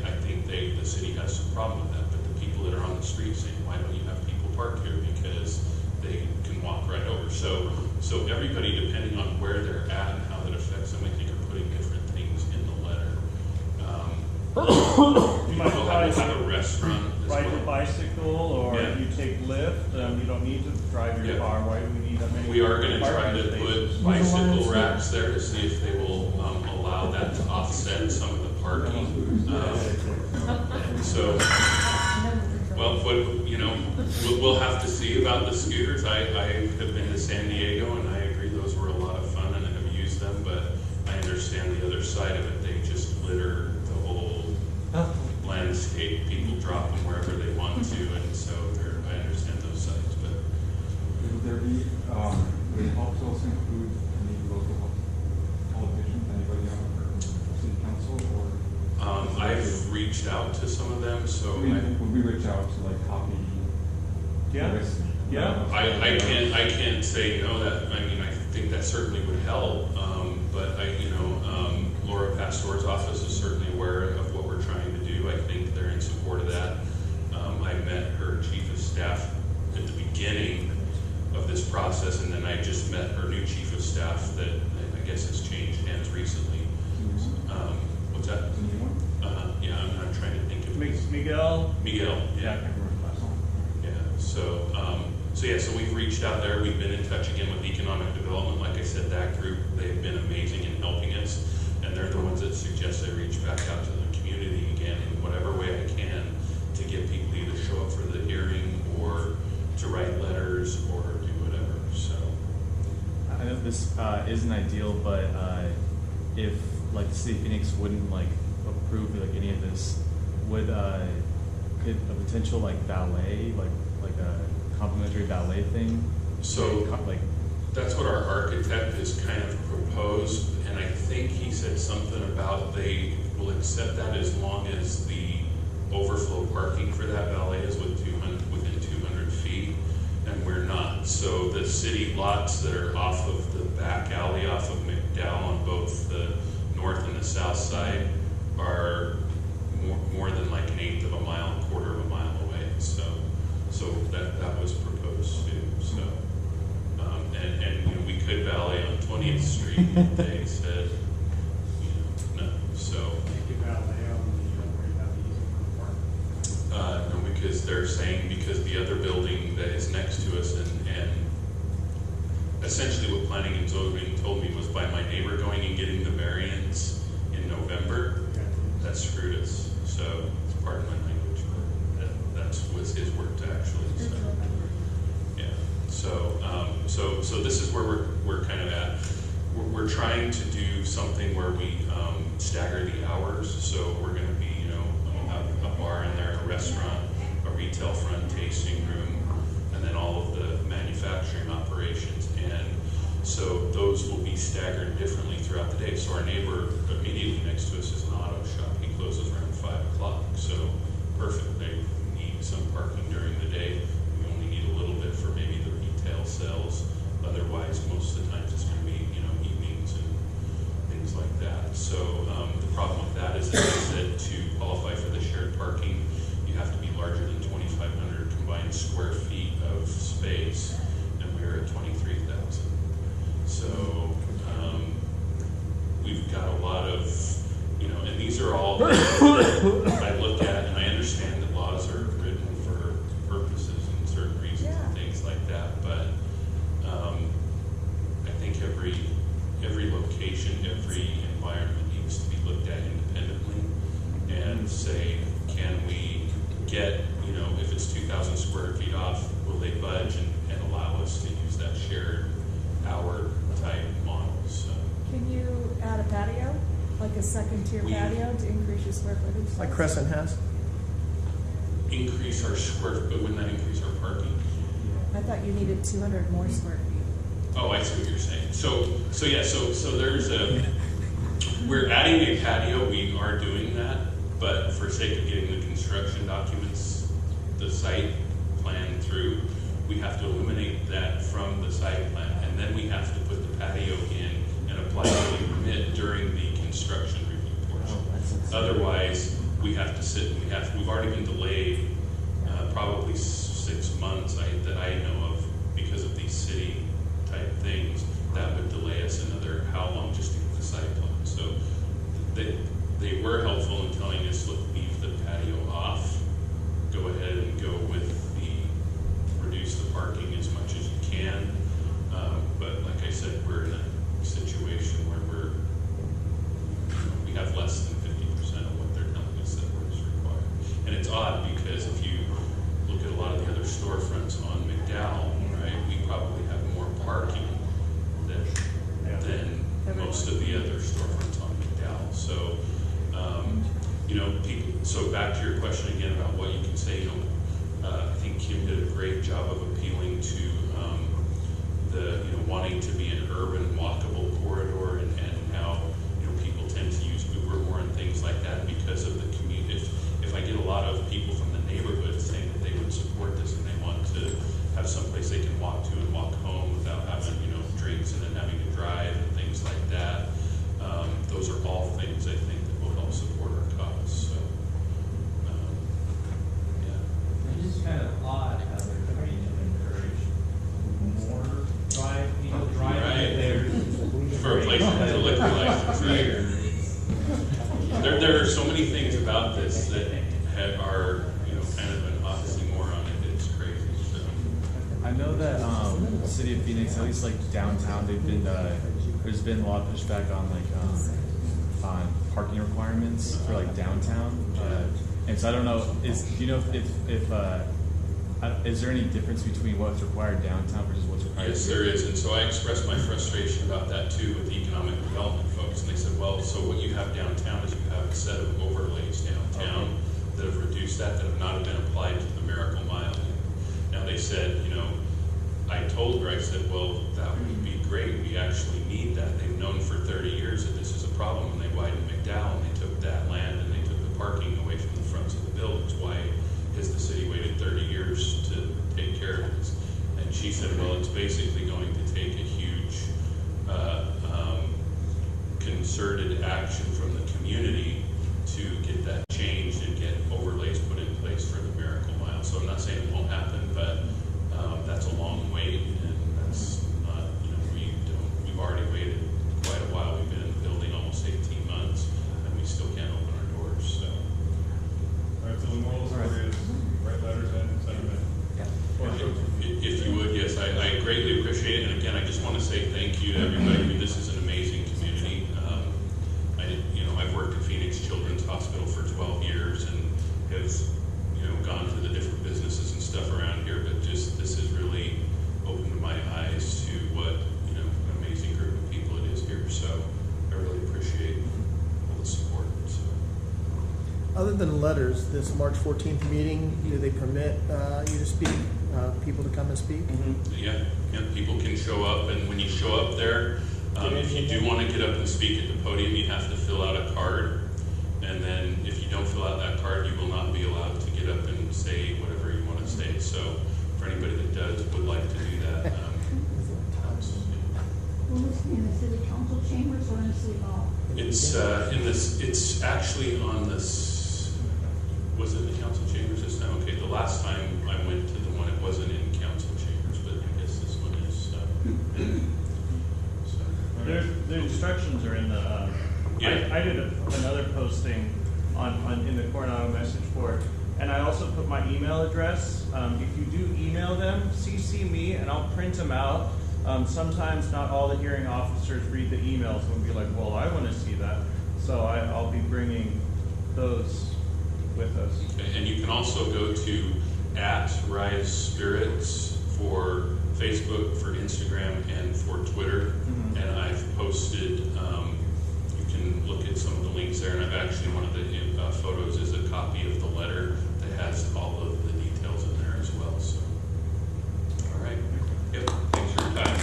I think the city has some problem with that. But the people that are on the street saying, why don't you have people park here? Because they can walk right over. So everybody, depending on where they're at and how that affects them, I think are putting different things in the letter. We'll have a restaurant as ride well. a bicycle, or you take Lyft. You don't need to drive your car. Why do we need that many? We are going to try to put bicycle racks there to see if they will allow that to offset some of the parking. We'll have to see about the scooters. I have been to San Diego, and I agree those were a lot of fun, and I have used them, but I understand the other side of it. They just litter the whole landscape. People drop them wherever they want to, and so I understand those sides. But will there be, will it also include any local politicians, anybody on city council, or? I've reached out to some of them, so Would we reach out to like copy? Yeah. I can't say no. That I think that certainly would help. But recently. What's that? The new one? Yeah, I'm trying to think of Miguel? Miguel, Yeah, I yeah. can't remember last one. Yeah, so we've reached out there. We've been in touch again with economic development. Like I said, that group, they've been amazing in helping us, and they're the ones that suggest I reach back out to the community again in whatever way I can to get people to either show up for the hearing or to write letters or do whatever. So I know this isn't ideal, but if like the city of Phoenix wouldn't like approve like any of this, would could a potential like valet, like a complimentary valet thing? So like that's what our architect has kind of proposed, and I think he said something about they will accept that as long as the overflow parking for that valet is within 200 feet, and we're not. So the city lots that are off of the back alley off of McDowell on both the north and the south side are more than like 1/8 of a mile, 1/4 of a mile away. So that was proposed too. So and you know, we could valet on 20th Street. They said, no. So no, because they're saying because the other building that is next to us and essentially what planning and zoning told me was by my neighbor going and getting the variance in November, that screwed us. So pardon my language, but that was his words actually. So yeah. So this is where we're kind of at. We're trying to do something where we stagger the hours. So we're going to be, a bar in there, a restaurant, a retail front tasting room, and then all of the manufacturing operations. And so those will be staggered differently throughout the day. So our neighbor immediately next to us is an auto shop. He closes around 5 o'clock. So perfect. They need some parking during the day. We only need a little bit for maybe the retail sales. Otherwise, most of the times it's going to be, evenings and things like that. So the problem with that is, as I said, to qualify for the shared parking, you have to be larger than 2,500 combined square feet of space, and we're at 23,000. So we've got a lot of, and these are all I look at, and I understand that laws are written for purposes and certain reasons and things like that, but I think every location, every environment needs to be looked at independently and say, can we get, if it's 2,000 square feet off, will they budge and allow us to use that shared hour type model? So Can you add a patio, like a second tier patio to increase your square footage? Like Crescent has? increase our square, but wouldn't that increase our parking? I thought you needed 200 more square feet. Oh, I see what you're saying. So there's we're adding a patio, we are doing that, but for sake of getting the construction documents, the site plan through, we have to eliminate that from the site plan, and then we have to put the patio in and apply for the permit during the construction review portion. Otherwise, we have to sit and we've already been delayed probably 6 months that I know of because of these city type things that would delay us another how long just to get the site plan. So they were helpful in telling us, look, leave the patio off, go ahead and go with reduce the parking as much as you can. But like I said, we're in a situation where we have less than 50% of what they're telling us that is required. And it's odd because if you look at a lot of the other storefronts on McDowell, right, we probably have more parking than most of the other storefronts on McDowell. So, people, so back to your question again about what you can say, I think Kim did a great job of appealing to the, wanting to be an urban walkable corridor and how, people tend to use Uber more and things like that because of the commute. If I get a lot of people from the neighborhood saying that they would support this and they want to have someplace they can walk to and walk home without having, drinks and then having to drive and things like that, those are all things I think that will help support our cause. So, It is kind of odd how they're trying to encourage more driving right. there. For a place like options, right? There are so many things about this that are, kind of an oxymoron. It's crazy. So. I know that the city of Phoenix, at least like downtown, there's been a lot of pushback on on parking requirements for like downtown, and so I don't know. Do you know if is there any difference between what's required downtown versus what's required? Yes, there is, and so I expressed my frustration about that too with the economic development folks, and they said, well, so what you have downtown is you have a set of overlays downtown that have reduced that have not been applied to the Miracle Mile. Now they said, I told her, I said, well, that would be great. We actually need that. They've known for 30 years that this is a problem. When they widened McDowell, and they took that land and they took the parking away from the fronts of the buildings. Why has the city waited 30 years to take care of this? And she said, well, it's basically going to take a huge concerted action from the community to get that changed and get overlays put in place for the Miracle Mile. So I'm not saying it won't happen, but that's a long wait, and that's not, we've already waited quite a while. We've been in the building almost 18 months, and we still can't open our doors, so. All right, so the moral story is write letters in, send them in. If you would, yes, I greatly appreciate it, and again, I just want to say thank you to everybody. This is an amazing community. I've worked at Phoenix Children's Hospital for 12 years, and have gone to the different businesses and stuff around here, but just this has really opened my eyes to what an amazing group of people it is here. So I really appreciate all the support. So. Other than letters, this March 14th meeting, do they permit you to speak, people to come and speak? Mm-hmm. Yeah, people can show up, and when you show up there, if you do want to get up and speak at the podium, you have to fill out a card. And then if you don't fill out that card, you will not be allowed to get up and say whatever you want to say. So for anybody that would like to do that. Will this be in the city council chambers or in the city hall? It's actually on this, was it the council chambers this time? Okay, the last time I went to the one, it wasn't in council chambers, but I guess this one is. The instructions are in the, I did another posting in the Coronado message board, and I also put my email address. If you do email them, CC me, and I'll print them out. Sometimes not all the hearing officers read the emails and be like, well, I want to see that. So I'll be bringing those with us. Okay, and you can also go to @RiseSpirits for Facebook, for Instagram, and for Twitter. Mm-hmm. And I've posted, you can look at some of the links there, and I've actually, one of the photos is a copy of the letter that has all of the details in there as well. So, all right. Yep, thanks for your time.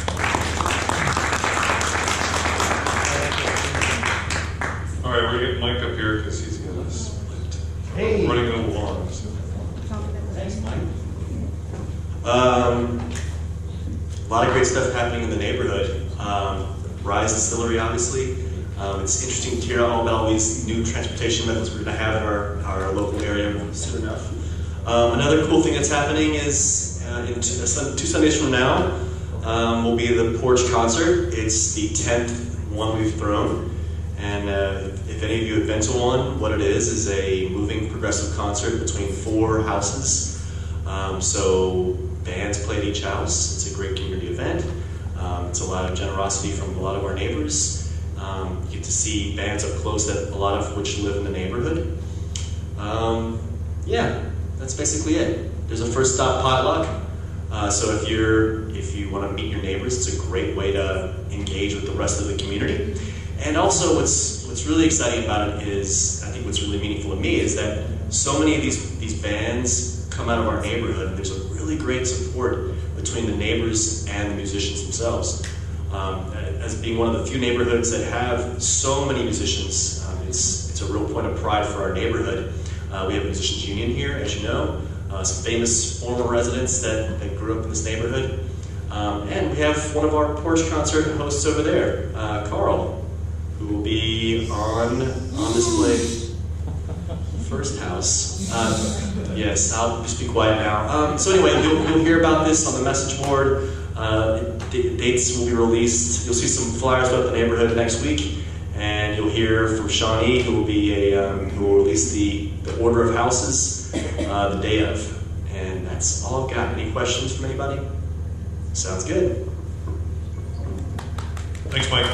All right, we're getting Mike up here because he's got a split. Hey. Running a little long. So. Thanks, Mike. A lot of great stuff happening in the neighborhood. Rise Distillery, obviously. It's interesting to hear all about all these new transportation methods we're going to have in our local area soon enough. Another cool thing that's happening is in 2 Sundays from now will be the Porch Concert. It's the 10th one we've thrown. And if any of you have been to one, what it is a moving progressive concert between 4 houses. So bands play at each house. It's a great community event. It's a lot of generosity from a lot of our neighbors. You get to see bands up close that a lot of which live in the neighborhood. Yeah, that's basically it. There's a first stop potluck. So if you want to meet your neighbors, it's a great way to engage with the rest of the community. And also what's really exciting about it is, I think what's really meaningful to me is that so many of these bands come out of our neighborhood. There's a really great support between the neighbors and the musicians themselves. As being one of the few neighborhoods that have so many musicians, it's a real point of pride for our neighborhood. We have a musicians union here, as you know, some famous former residents that grew up in this neighborhood. And we have one of our Porch Concert hosts over there, Carl, who will be on display first house. Yes, I'll just be quiet now. So anyway, you'll hear about this on the message board. Dates will be released. You'll see some flyers about the neighborhood next week. And you'll hear from Shawnee, who will release the order of houses the day of. And that's all I've got. Any questions from anybody? Sounds good. Thanks, Mike.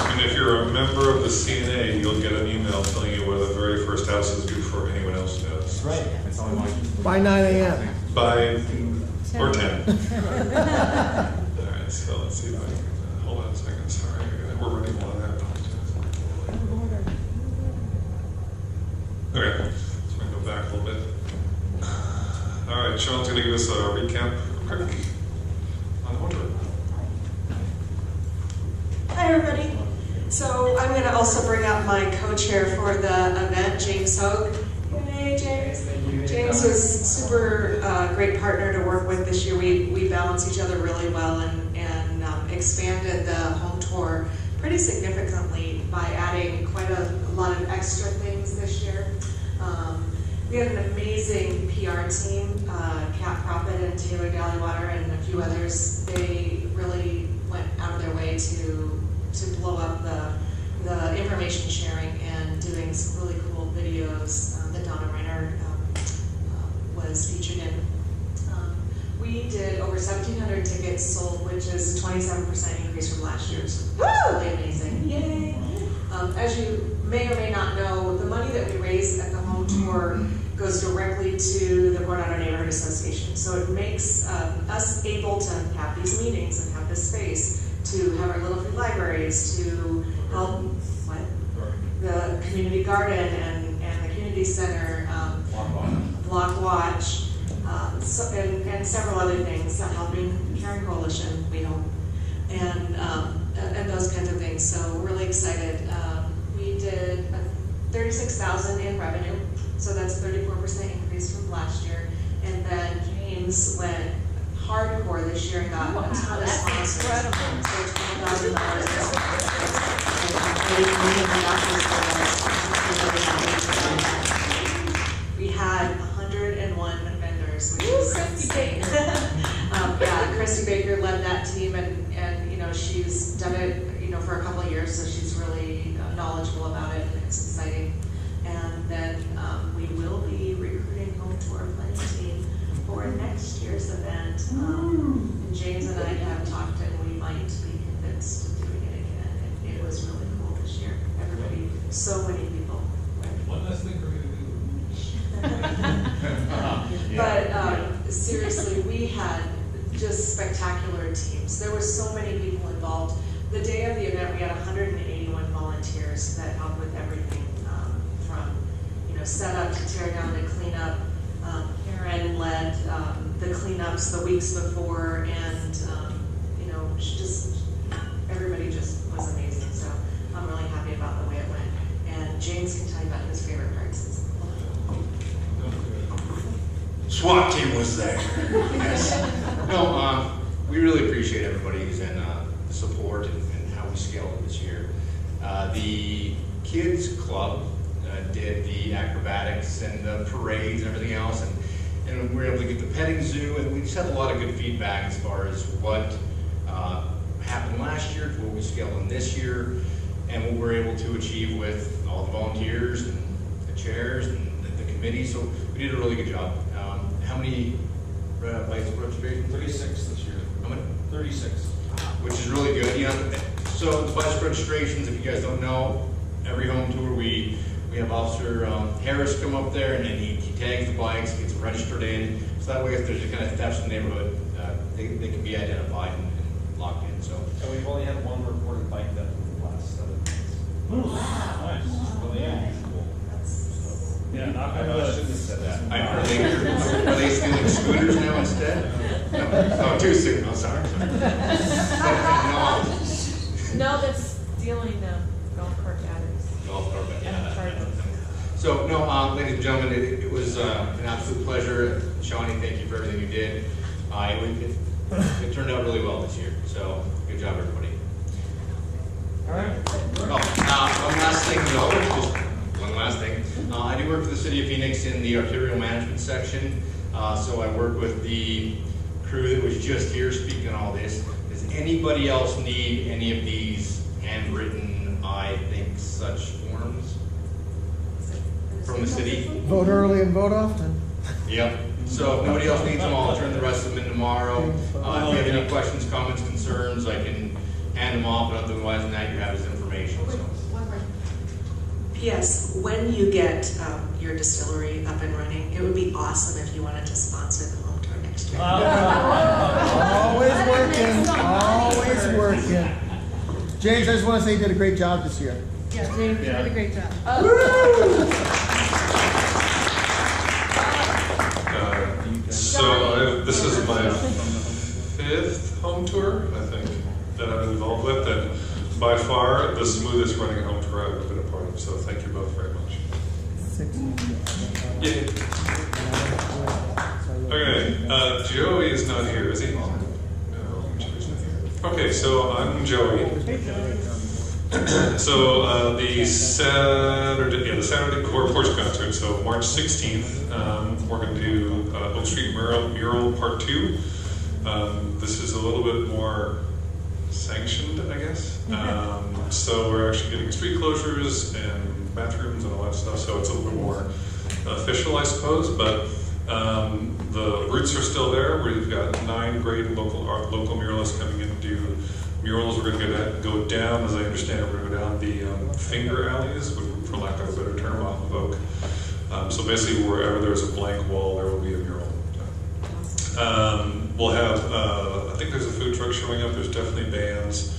And if you're a member of the CNA, you'll get an email telling you where the very first house is before anyone else does. Right. That's all I want. By 9 a.m. By or 10. All right, so let's see if I can hold on a second. Sorry, we're running low on that. Okay, so we can go back a little bit. All right, Sean's going to give us a recap quick on order. Hi, everybody. So I'm going to also bring up my co-chair for the event, James Hogue. Yay, James. James was super great partner to work with this year. We balanced each other really well and expanded the home tour pretty significantly by adding quite a lot of extra things this year. We had an amazing PR team, Kat Prophet and Taylor Dallywater and a few others. They really went out of their way to blow up the information sharing and doing some really cool videos that Donna Reiner was featured in. We did over 1,700 tickets sold, which is a 27% increase from last year. So absolutely amazing. Yay! As you may or may not know, the money that we raise at the home tour goes directly to the Coronado Neighborhood Association. So it makes us able to have these meetings and have this space to have our little free libraries, to help the community garden and the community center, Block Watch, and several other things, helping Caring Coalition, we hope, and those kinds of things. So we're really excited. We did $36,000 in revenue, so that's a 34% increase from last year. And then James went hardcore this year and got a ton of sponsors. Incredible. So $12,000. We had 101 vendors, which is insane. Yeah, Christy Baker led that team, and she's done it for a couple of years, so she's really knowledgeable about it, and it's exciting. And then we will be recruiting home tour planning team for next year's event. And James and I have talked, and we might be convinced of doing it again. It was really cool this year. Everybody, so many people. One less thing for me to do. But seriously, we had just spectacular teams. There were so many people involved. The day of the event, we had 181 volunteers that helped with everything from setup to tear down to clean up. Karen led the cleanups the weeks before, and everybody just was amazing. So I'm really happy about the way it went. And James can tell you about his favorite parts. SWAT team was there. Yes. No, we really appreciate everybody's and the support and how we scaled it this year. The kids club did the acrobatics and the parades and everything else, and we were able to get the petting zoo, and we just had a lot of good feedback as far as what happened last year to what we scaled in this year, and what we're able to achieve with all the volunteers and the chairs and the committee. So we did a really good job. How many bikes registrations? 36 this year. How many? 36. Which is really good. So the bus registrations, if you guys don't know, every home tour we have Officer Harris come up there, and then he tags the bikes, gets them registered in, so that way if there's a kind of thefts in the neighborhood, they can be identified and locked in. So we've only had one reported bike theft in the last 7 months. Nice. Really unusual. Yeah, I shouldn't have said that. Are they stealing scooters now instead? No, too soon. I'm sorry. No, that's stealing golf cart batteries. Golf cart batteries. Yeah. So, no, ladies and gentlemen, it was an absolute pleasure. Shawnee, thank you for everything you did. It turned out really well this year. So, good job, everybody. All right. One last thing, just one last thing. I do work for the City of Phoenix in the arterial management section. So I work with the crew that was just here speaking on all this. Does anybody else need any of these handwritten, I think, such forms from the city? Vote early and vote often. Yep. So if nobody else needs them, I'll turn the rest of them in tomorrow. If you have any questions, comments, concerns, I can hand them off, but otherwise than that, you have his information. So. P.S. When you get your distillery up and running, it would be awesome if you wanted to sponsor the home tour next year. Always working. James, I just want to say you did a great job this year. Yeah, James, you did a great job. So this is my 5th home tour, I think, that I'm involved with, and by far the smoothest running home tour I've ever been a part of. So thank you both very much. Yeah. Okay, Joey is not here, is he? No, Joey's not here. Okay, so I'm Joey. So the Saturday Core Porch Concert. So March 16th, we're going to do Oak Street Mural Part 2. This is a little bit more sanctioned, I guess. So we're actually getting street closures and bathrooms and all that stuff. So it's a little bit more official, I suppose. But the roots are still there. We've got 9 great local muralists coming in to do murals. We're going to go down, as I understand it, we're going to go down the finger alleys, for lack of a better term, off of Oak. So basically, wherever there's a blank wall, there will be a mural. We'll have, I think there's a food truck showing up. There's definitely bands,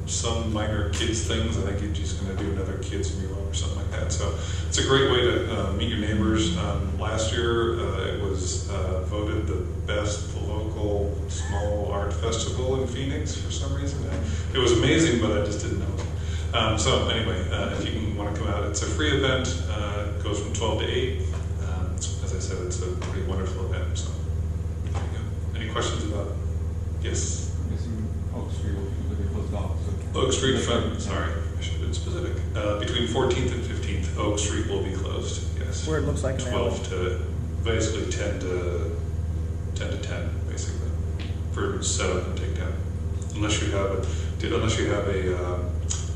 some minor kids things. I think he's just going to do another kids mural or something like that. So it's a great way to meet your neighbors. Last year, it was voted the best local small art festival in Phoenix for some reason. It was amazing, but I just didn't know it. So anyway, if you want to come out, it's a free event. It goes from 12 to 8. As I said, it's a pretty wonderful event. So there you go. Any questions about? Yes. I'm guessing Oak Street will be closed off. So. Oak Street front. Sorry, I should have been specific. Between 14th and 15th, Oak Street will be closed. Yes. Where it looks like 12 to basically 10 to 10, basically, for setup and takedown. Unless you have a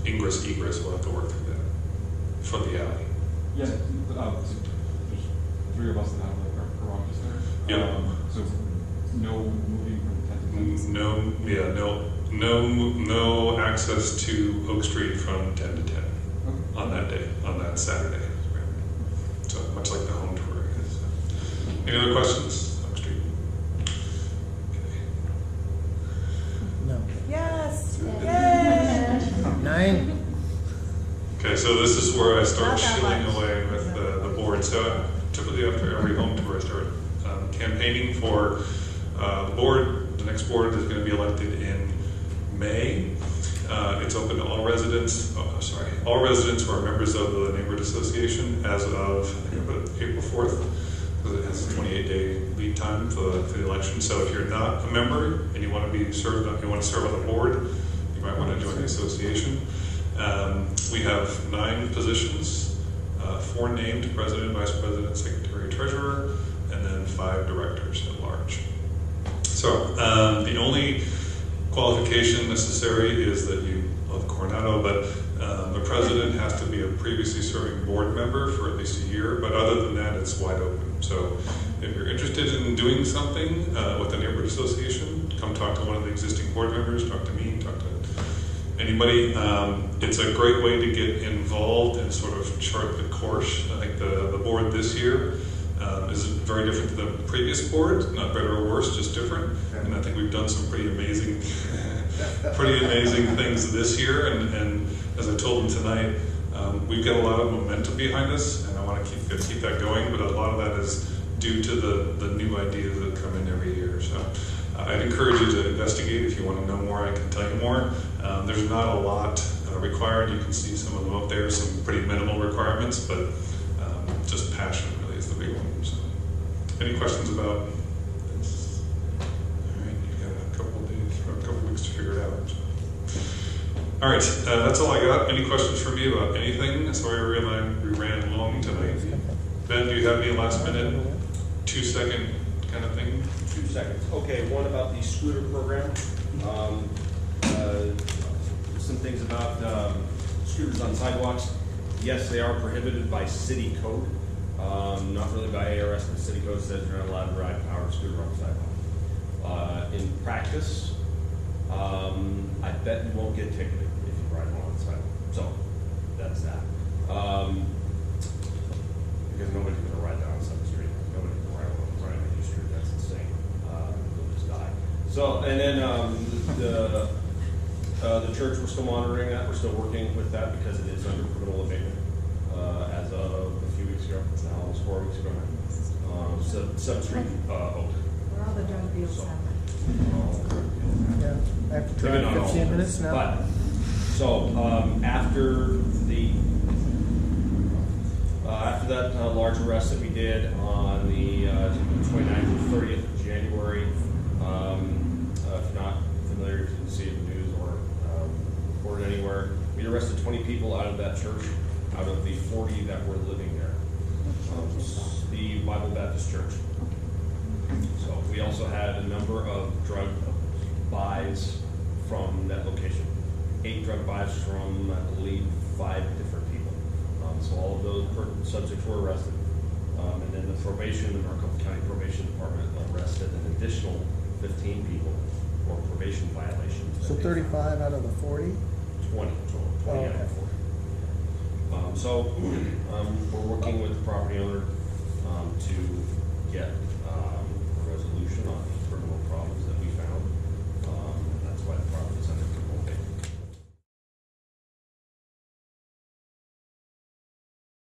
ingress egress, we'll have to work through that from the alley. Yeah, there's 3 of us that have like our garages there. Yeah. So no moving from 10 to 10. No access to Oak Street from 10 to 10 on that day, on that Saturday. So much like the home tour is. Any other questions? Oak Street. Okay. No. Yes. Yay. 9. Okay, so this is where I start shilling away with the board. So typically after every home tour, I start campaigning for the board. The next board is going to be elected in May. It's open to all residents. All residents who are members of the neighborhood association as of April 4th, because it has a 28-day lead time for the election. So if you're not a member and you want to be served, you want to serve on the board, you might want to join the association. We have 9 positions, 4 named: president, vice president, secretary, treasurer, and then 5 directors at large. So the only qualification necessary is that you love Coronado, but the president has to be a previously serving board member for at least a year, but other than that, it's wide open. So if you're interested in doing something with the neighborhood association, come talk to one of the existing board members, talk to me, talk to anybody. It's a great way to get involved and sort of chart the course. I think the board this year is very different than the previous board, not better or worse, just different. And I think we've done some pretty amazing things this year. And as I told them tonight, we've got a lot of momentum behind us, and I want to keep that going. But a lot of that is due to the new ideas that come in every year. So I'd encourage you to investigate. If you want to know more, I can tell you more. There's not a lot required. You can see some of them up there, some pretty minimal requirements, but just passion really is the big one. So, any questions about this? All right, you've got a couple of days or a couple of weeks to figure it out. So. All right, that's all I got. Any questions for me about anything? Sorry, we ran long tonight. Ben, do you have any last minute, 2-second kind of thing? 2 seconds. Okay, one about the scooter program. Some things about scooters on sidewalks. Yes, they are prohibited by city code, not really by ARS, but city code says you're not allowed to ride a powered scooter on the sidewalk. In practice, I bet you won't get ticketed if you ride one on the sidewalk. So that's that. Because nobody's going to ride down some street. Nobody's going to ride on a street. That's insane. They'll just die. So, and then the church, we're still monitoring that. We're still working with that because it is under criminal abatement as of a few weeks ago. Now, it was 4 weeks ago now. 7th Street, Oak. Where all the drug deals happen. Yeah, I have to Maybe drive not all 15 of them. minutes now. But, so, after that large arrest that we did on the 29th and 30th of January, if you're not familiar, if you didn't see it in the news or reported anywhere, we arrested 20 people out of that church, out of the 40 that were living there. The Bible Baptist Church. So we also had a number of drug buys from that location. 8 drug buys from, I believe, 5 different people. So all of those subjects were arrested. And then the probation, the Maricopa County Probation Department arrested an additional 15 people for probation violations. So 35 out of the 40? 20 total, 20 out of 40. We're working with the property owner